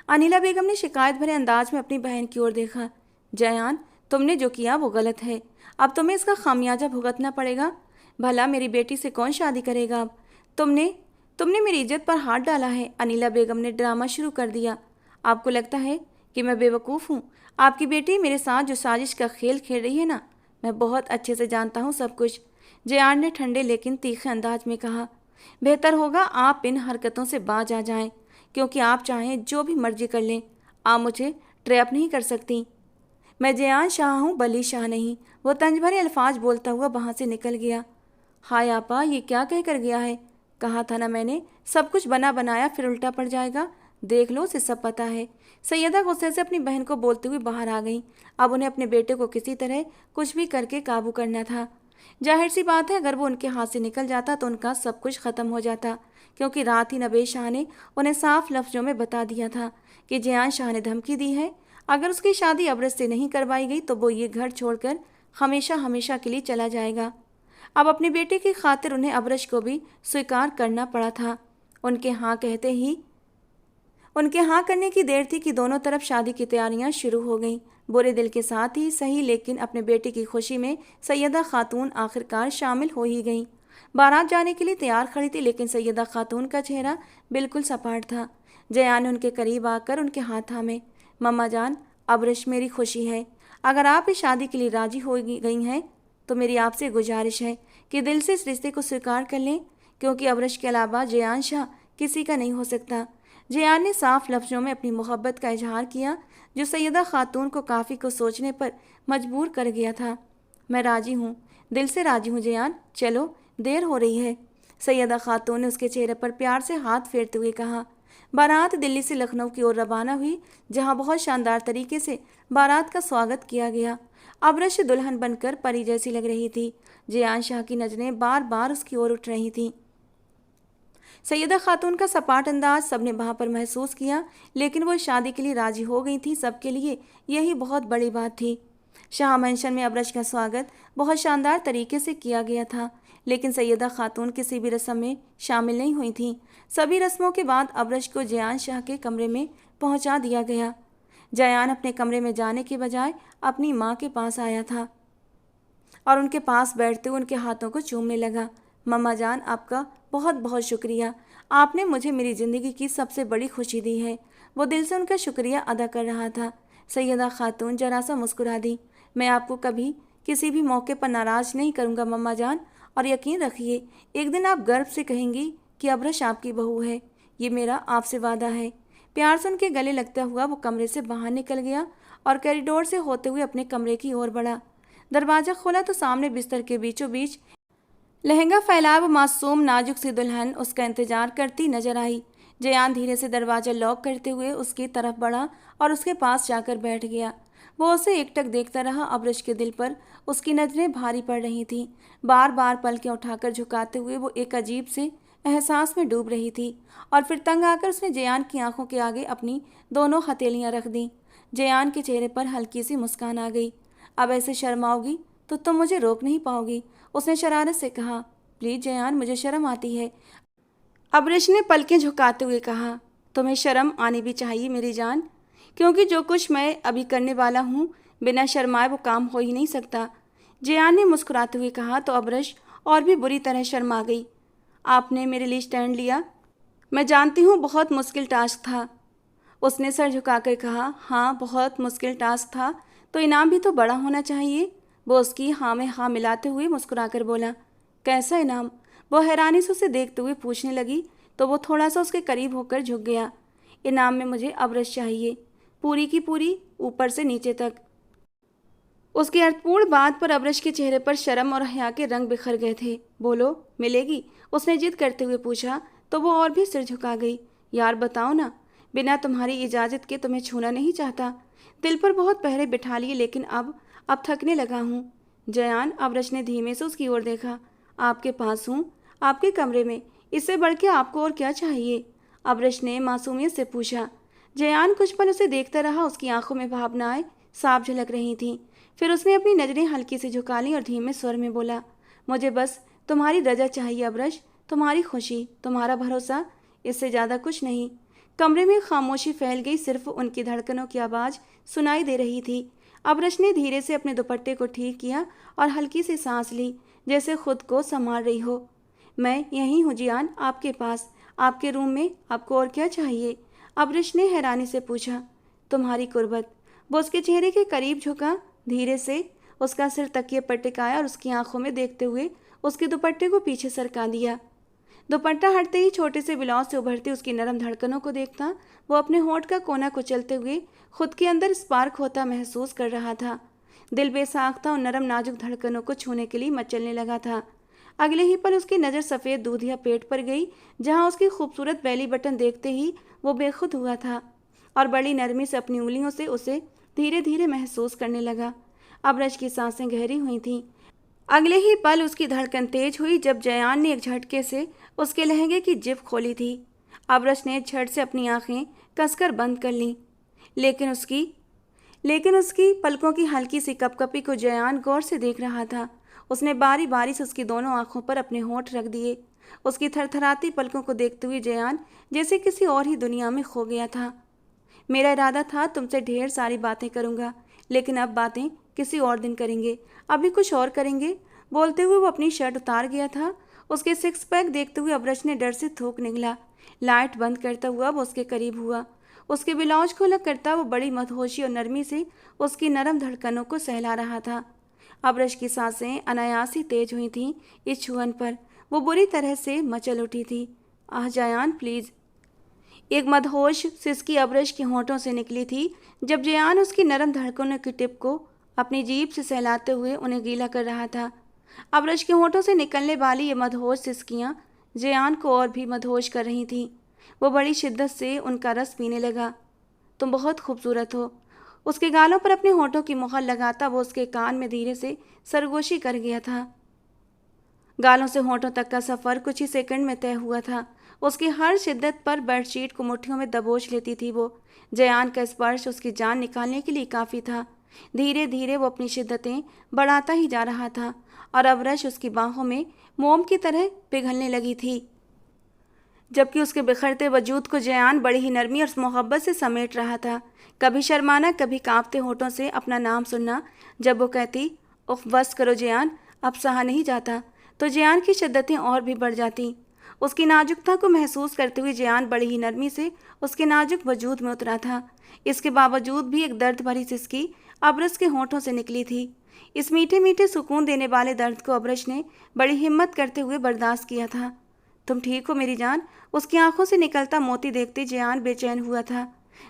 अनिला बेगम ने शिकायत भरे अंदाज में अपनी बहन की ओर देखा। जयान, तुमने जो किया वो गलत है, अब तुम्हें इसका खामियाजा भुगतना पड़ेगा। भला मेरी बेटी से कौन शादी करेगा अब? तुमने तुमने मेरी इज्जत पर हाथ डाला है। अनिला बेगम ने ड्रामा शुरू कर दिया। आपको लगता है कि मैं बेवकूफ़ हूँ? आपकी बेटी मेरे साथ जो साजिश का खेल खेल रही है ना, मैं बहुत अच्छे से जानता हूँ सब कुछ। जयान ने ठंडे लेकिन तीखे अंदाज में कहा। बेहतर होगा आप इन हरकतों से बाज आ जाएं, क्योंकि आप चाहें जो भी मर्जी कर लें, आप मुझे ट्रैप नहीं कर सकती। मैं जयान शाह हूँ, बली शाह नहीं। वो तंज भरे अल्फाज बोलता हुआ वहाँ से निकल गया। हाय आपा, ये क्या कह कर गया है? कहा था ना मैंने, सब कुछ बना बनाया फिर उल्टा पड़ जाएगा। देख लो, उसे सब पता है। सैयदा गुस्से से अपनी बहन को बोलते हुए बाहर आ गई। अब उन्हें अपने बेटे को किसी तरह कुछ भी करके काबू करना था। जाहिर सी बात है, अगर वो उनके हाथ से निकल जाता तो उनका सब कुछ ख़त्म हो जाता, क्योंकि रात ही नबेश शाह ने उन्हें साफ लफ्ज़ों में बता दिया था कि जयान शाह ने धमकी दी है, अगर उसकी शादी अबरस से नहीं करवाई गई तो वो ये घर छोड़कर हमेशा हमेशा के लिए चला जाएगा। अब अपने बेटे की खातिर उन्हें अबरश को भी स्वीकार करना पड़ा था। उनके हाँ करने की देर थी कि दोनों तरफ शादी की तैयारियां शुरू हो गईं। बुरे दिल के साथ ही सही, लेकिन अपने बेटे की खुशी में सैयदा खातून आखिरकार शामिल हो ही गईं। बारात जाने के लिए तैयार खड़ी थी, लेकिन सैयदा खातून का चेहरा बिल्कुल सपाट था। जयान ने उनके करीब आकर उनके हाथ थामे। मम्मा जान, अबरश मेरी खुशी है। अगर आप इस शादी के लिए राजी हो गई हैं तो मेरी आपसे गुजारिश है कि दिल से इस रिश्ते को स्वीकार कर लें, क्योंकि अबरश के अलावा जयान शाह किसी का नहीं हो सकता। जयान ने साफ लफ्ज़ों में अपनी मोहब्बत का इजहार किया, जो सैयदा खातून को काफ़ी को सोचने पर मजबूर कर गया था। मैं राजी हूँ, दिल से राजी हूँ जयान, चलो देर हो रही है। सैयदा खातून ने उसके चेहरे पर प्यार से हाथ फेरते हुए कहा। बारात दिल्ली से लखनऊ की ओर रवाना हुई, जहाँ बहुत शानदार तरीके से बारात का स्वागत किया गया। अबरश दुल्हन बनकर परी जैसी लग रही थी। जयान शाह की नज़रें बार बार उसकी ओर उठ रही थीं। सैयदा खातून का सपाट अंदाज सबने वहाँ पर महसूस किया, लेकिन वो शादी के लिए राजी हो गई थी। सबके लिए यही बहुत बड़ी बात थी। शाह मेंशन में अबरश का स्वागत बहुत शानदार तरीके से किया गया था, लेकिन सैयदा खातून किसी भी रस्म में शामिल नहीं हुई थी। सभी रस्मों के बाद अबरश को जयान शाह के कमरे में पहुँचा दिया गया। जयान अपने कमरे में जाने के बजाय अपनी माँ के पास आया था और उनके पास बैठते हुए उनके हाथों को चूमने लगा। मम्मा जान, आपका बहुत बहुत शुक्रिया, आपने मुझे मेरी ज़िंदगी की सबसे बड़ी खुशी दी है। वो दिल से उनका शुक्रिया अदा कर रहा था। सैयदा खातून जरा सा मुस्कुरा दी। मैं आपको कभी किसी भी मौके पर नाराज़ नहीं करूँगा मम्मा जान, और यकीन रखिए एक दिन आप गर्व से कहेंगी कि अबरश आपकी बहू है। ये मेरा आपसे वादा है। प्यार से उनके गले लगता हुआ वो कमरे से बाहर निकल गया और कॉरिडोर से होते हुए अपने कमरे की ओर बढ़ा। दरवाज़ा खोला तो सामने बिस्तर के बीचों बीच लहंगा फैलाए वो मासूम नाजुक सी दुल्हन उसका इंतजार करती नजर आई। जयान धीरे से दरवाज़ा लॉक करते हुए उसकी तरफ बढ़ा और उसके पास जाकर बैठ गया। वो उसे एकटक देखता रहा। अबरश के दिल पर उसकी नज़रें भारी पड़ रही थीं। बार बार पलकें उठाकर झुकाते हुए वो एक अजीब से एहसास में डूब रही थी, और फिर तंग आकर उसने जयान की आंखों के आगे अपनी दोनों हथेलियां रख दीं। जयान के चेहरे पर हल्की सी मुस्कान आ गई। अब ऐसे शर्माओगी तो तुम मुझे रोक नहीं पाओगी, उसने शरारत से कहा। प्लीज़ जयान, मुझे शर्म आती है, अबरश ने पलकें झुकाते हुए कहा। तुम्हें शर्म आनी भी चाहिए मेरी जान, क्योंकि जो कुछ मैं अभी करने वाला हूँ बिना शर्माए वो काम हो ही नहीं सकता। जयान ने मुस्कुराते हुए कहा तो अबरश और भी बुरी तरह शर्मा गई। आपने मेरे लिए स्टैंड लिया, मैं जानती हूँ बहुत मुश्किल टास्क था, उसने सर झुकाकर कहा। हाँ, बहुत मुश्किल टास्क था, तो इनाम भी तो बड़ा होना चाहिए। वो उसकी हाँ में हाँ मिलाते हुए मुस्कुराकर बोला। कैसा इनाम? वो हैरानी से उसे देखते हुए पूछने लगी तो वो थोड़ा सा उसके करीब होकर झुक गया। इनाम में मुझे अबरश चाहिए, पूरी की पूरी, ऊपर से नीचे तक। उसकी अर्थपूर्ण बात पर अबरश के चेहरे पर शर्म और हया के रंग बिखर गए थे। बोलो, मिलेगी? उसने जिद करते हुए पूछा। तो वो और भी सिर झुका गई। यार बताओ ना, बिना तुम्हारी इजाज़त के तुम्हें छूना नहीं चाहता। दिल पर बहुत पहरे बिठा लिए, लेकिन अब थकने लगा हूँ। जयान, अब्रश ने धीमे से उसकी ओर देखा। आपके पास हूँ, आपके कमरे में, इससे बढ़ के आपको और क्या चाहिए? अब्रश ने मासूमियत से पूछा। जयान कुछ पल उसे देखता रहा। उसकी आंखों में भावनाएं साफ झलक रही थीं। फिर उसने अपनी नज़रें हल्की से झुका लीं और धीमे स्वर में बोला, मुझे बस तुम्हारी रजा चाहिए अब्रश, तुम्हारी खुशी, तुम्हारा भरोसा, इससे ज़्यादा कुछ नहीं। कमरे में खामोशी फैल गई। सिर्फ उनकी धड़कनों की आवाज़ सुनाई दे रही थी। अब्रश ने धीरे से अपने दुपट्टे को ठीक किया और हल्की सी सांस ली, जैसे खुद को संभाल रही हो। मैं यहीं हूँ जियान, आपके पास, आपके रूम में। आपको और क्या चाहिए? अब्रश ने हैरानी से पूछा। तुम्हारी कुर्बत। वो उसके चेहरे के करीब झुका, धीरे से उसका सिर तकिए पर टिकाया और उसकी आंखों में देखते हुए उसके दुपट्टे को पीछे सरका दिया। दुपट्टा हटते ही छोटे से ब्लाउज से उभरती उसकी नरम धड़कनों को देखता वो अपने होंठ का कोना कुचलते हुए खुद के अंदर स्पार्क होता महसूस कर रहा था। दिल बेसाख था और नरम नाजुक धड़कनों को छूने के लिए मचलने लगा था। अगले ही पल उसकी नज़र सफ़ेद दूधिया पेट पर गई, जहां उसकी खूबसूरत बेली बटन देखते ही वो बेखुद हुआ था और बड़ी नरमी से अपनी उंगलियों से उसे धीरे धीरे महसूस करने लगा। अब्रश की सांसें गहरी हुई थीं। अगले ही पल उसकी धड़कन तेज हुई जब जयान ने एक झटके से उसके लहंगे की जिप खोली थी। अब्रश ने झट से अपनी आंखें कसकर बंद कर लीं, लेकिन उसकी पलकों की हल्की सी कपकपी को जयान गौर से देख रहा था। उसने बारी बारी से उसकी दोनों आंखों पर अपने होंठ रख दिए। उसकी थरथराती पलकों को देखते हुए जयान जैसे किसी और ही दुनिया में खो गया था। मेरा इरादा था तुमसे ढेर सारी बातें करूंगा, लेकिन अब बातें किसी और दिन करेंगे, अभी कुछ और करेंगे। बोलते हुए वो अपनी शर्ट उतार गया था। उसके सिक्स पैक देखते हुए अब्रश ने डर से थूक निकला। लाइट बंद करता हुआ वो उसके करीब हुआ। उसके ब्लाउज को अलग करता वो बड़ी मदहोशी और नरमी से उसकी नरम धड़कनों को सहला रहा था। अब्रश की सांसें अनायास ही तेज हुई थीं। इस छुअन पर वो बुरी तरह से मचल उठी थी। आह जयान प्लीज़। एक मदहोश सिसकी अब्रश के होंठों से निकली थी जब जयान उसकी नरम धड़कनों की टिप को अपनी जीभ से सहलाते हुए उन्हें गीला कर रहा था। अब्रश के होंठों से निकलने वाली ये मदहोश सिसकियाँ जयान को और भी मदहोश कर रही थीं। वो बड़ी शिद्दत से उनका रस पीने लगा। तुम बहुत खूबसूरत हो। उसके गालों पर अपने होंठों की मुहर लगाता वो उसके कान में धीरे से सरगोशी कर गया था। गालों से होंठों तक का सफ़र कुछ ही सेकंड में तय हुआ था। उसकी हर शिद्दत पर बेडशीट को मुट्ठियों में दबोच लेती थी वो। जयान का स्पर्श उसकी जान निकालने के लिए काफ़ी था। धीरे धीरे वो अपनी शिद्दतें बढ़ाता ही जा रहा था और अब्रश उसकी बाहों में मोम की तरह पिघलने लगी थी, जबकि उसके बिखरते वजूद को जयान बड़ी ही नरमी और मोहब्बत से समेट रहा था। कभी शर्माना, कभी कांपते होठों से अपना नाम सुनना। जब वो कहती, उफ बस करो जयान, अब सहा नहीं जाता, तो जयान की शिद्दतें और भी बढ़ जाती। उसकी नाजुकता को महसूस करते हुए जयान बड़ी ही नरमी से उसके नाजुक वजूद में उतरा था। इसके बावजूद भी एक दर्द भरी सिसकी अब्रश के होठों से निकली थी। इस मीठे मीठे सुकून देने वाले दर्द को अब्रश ने बड़ी हिम्मत करते हुए बर्दाश्त किया था। तुम ठीक हो मेरी जान? उसकी आंखों से निकलता मोती देखते जयान बेचैन हुआ था,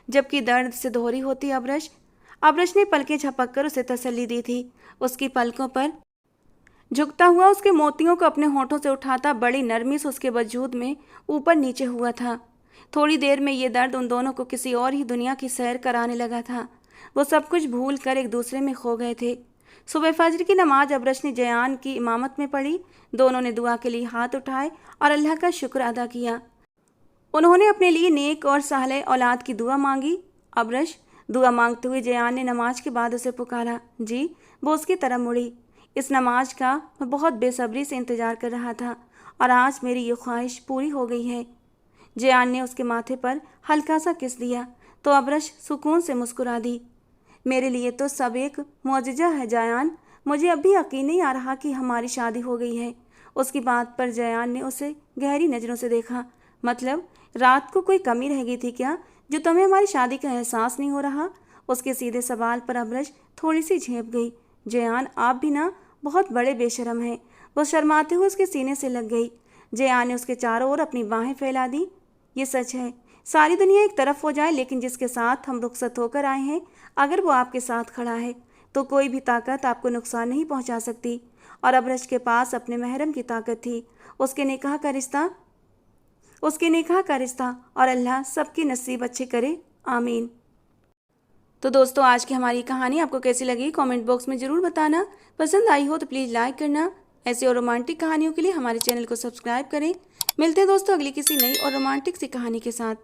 जबकि दर्द से दोहरी होती अब्रश ने पलकें झपक कर उसे तसल्ली दी थी। उसकी पलकों पर झुकता हुआ उसके मोतियों को अपने होठों से उठाता बड़ी नरमी से उसके वजूद में ऊपर नीचे हुआ था। थोड़ी देर में ये दर्द उन दोनों को किसी और ही दुनिया की सैर कराने लगा था। वो सब कुछ भूल कर एक दूसरे में खो गए थे। सुबह फजर की नमाज अब्रश ने जयान की इमामत में पढ़ी। दोनों ने दुआ के लिए हाथ उठाए और अल्लाह का शुक्र अदा किया। उन्होंने अपने लिए नेक और साले औलाद की दुआ मांगी। अब्रश, दुआ मांगते हुए जयान ने नमाज के बाद उसे पुकारा। जी। वो उसकी तरफ मुड़ी। इस नमाज का मैं बहुत बेसब्री से इंतज़ार कर रहा था और आज मेरी ये ख्वाहिश पूरी हो गई है। जयान ने उसके माथे पर हल्का सा किस दिया तो अब्रश सुकून से मुस्कुरा दी। मेरे लिए तो सब एक मौजज़ा है जयान। मुझे अब भी यकीन नहीं आ रहा कि हमारी शादी हो गई है। उसकी बात पर जयान ने उसे गहरी नज़रों से देखा। मतलब रात को कोई कमी रह गई थी क्या, जो तुम्हें हमारी शादी का एहसास नहीं हो रहा? उसके सीधे सवाल पर अब्रश थोड़ी सी झेप गई। जयान, आप भी ना बहुत बड़े बेशरम हैं। वो शर्माते हुए उसके सीने से लग गई। जयान ने उसके चारों ओर अपनी बाहें फैला दी। ये सच है, सारी दुनिया एक तरफ हो जाए, लेकिन जिसके साथ हम रुखसत होकर आए हैं, अगर वो आपके साथ खड़ा है तो कोई भी ताकत आपको नुकसान नहीं पहुंचा सकती। और अब्रश के पास अपने महरम की ताकत थी। उसके निकाह का रिश्ता उसके निकाह का रिश्ता और अल्लाह सबकी नसीब अच्छे करे, आमीन। तो दोस्तों, आज की हमारी कहानी आपको कैसी लगी कमेंट बॉक्स में ज़रूर बताना। पसंद आई हो तो प्लीज़ लाइक करना। ऐसी और रोमांटिक कहानियों के लिए हमारे चैनल को सब्सक्राइब करें। मिलते हैं दोस्तों अगली किसी नई और रोमांटिक सी कहानी के साथ।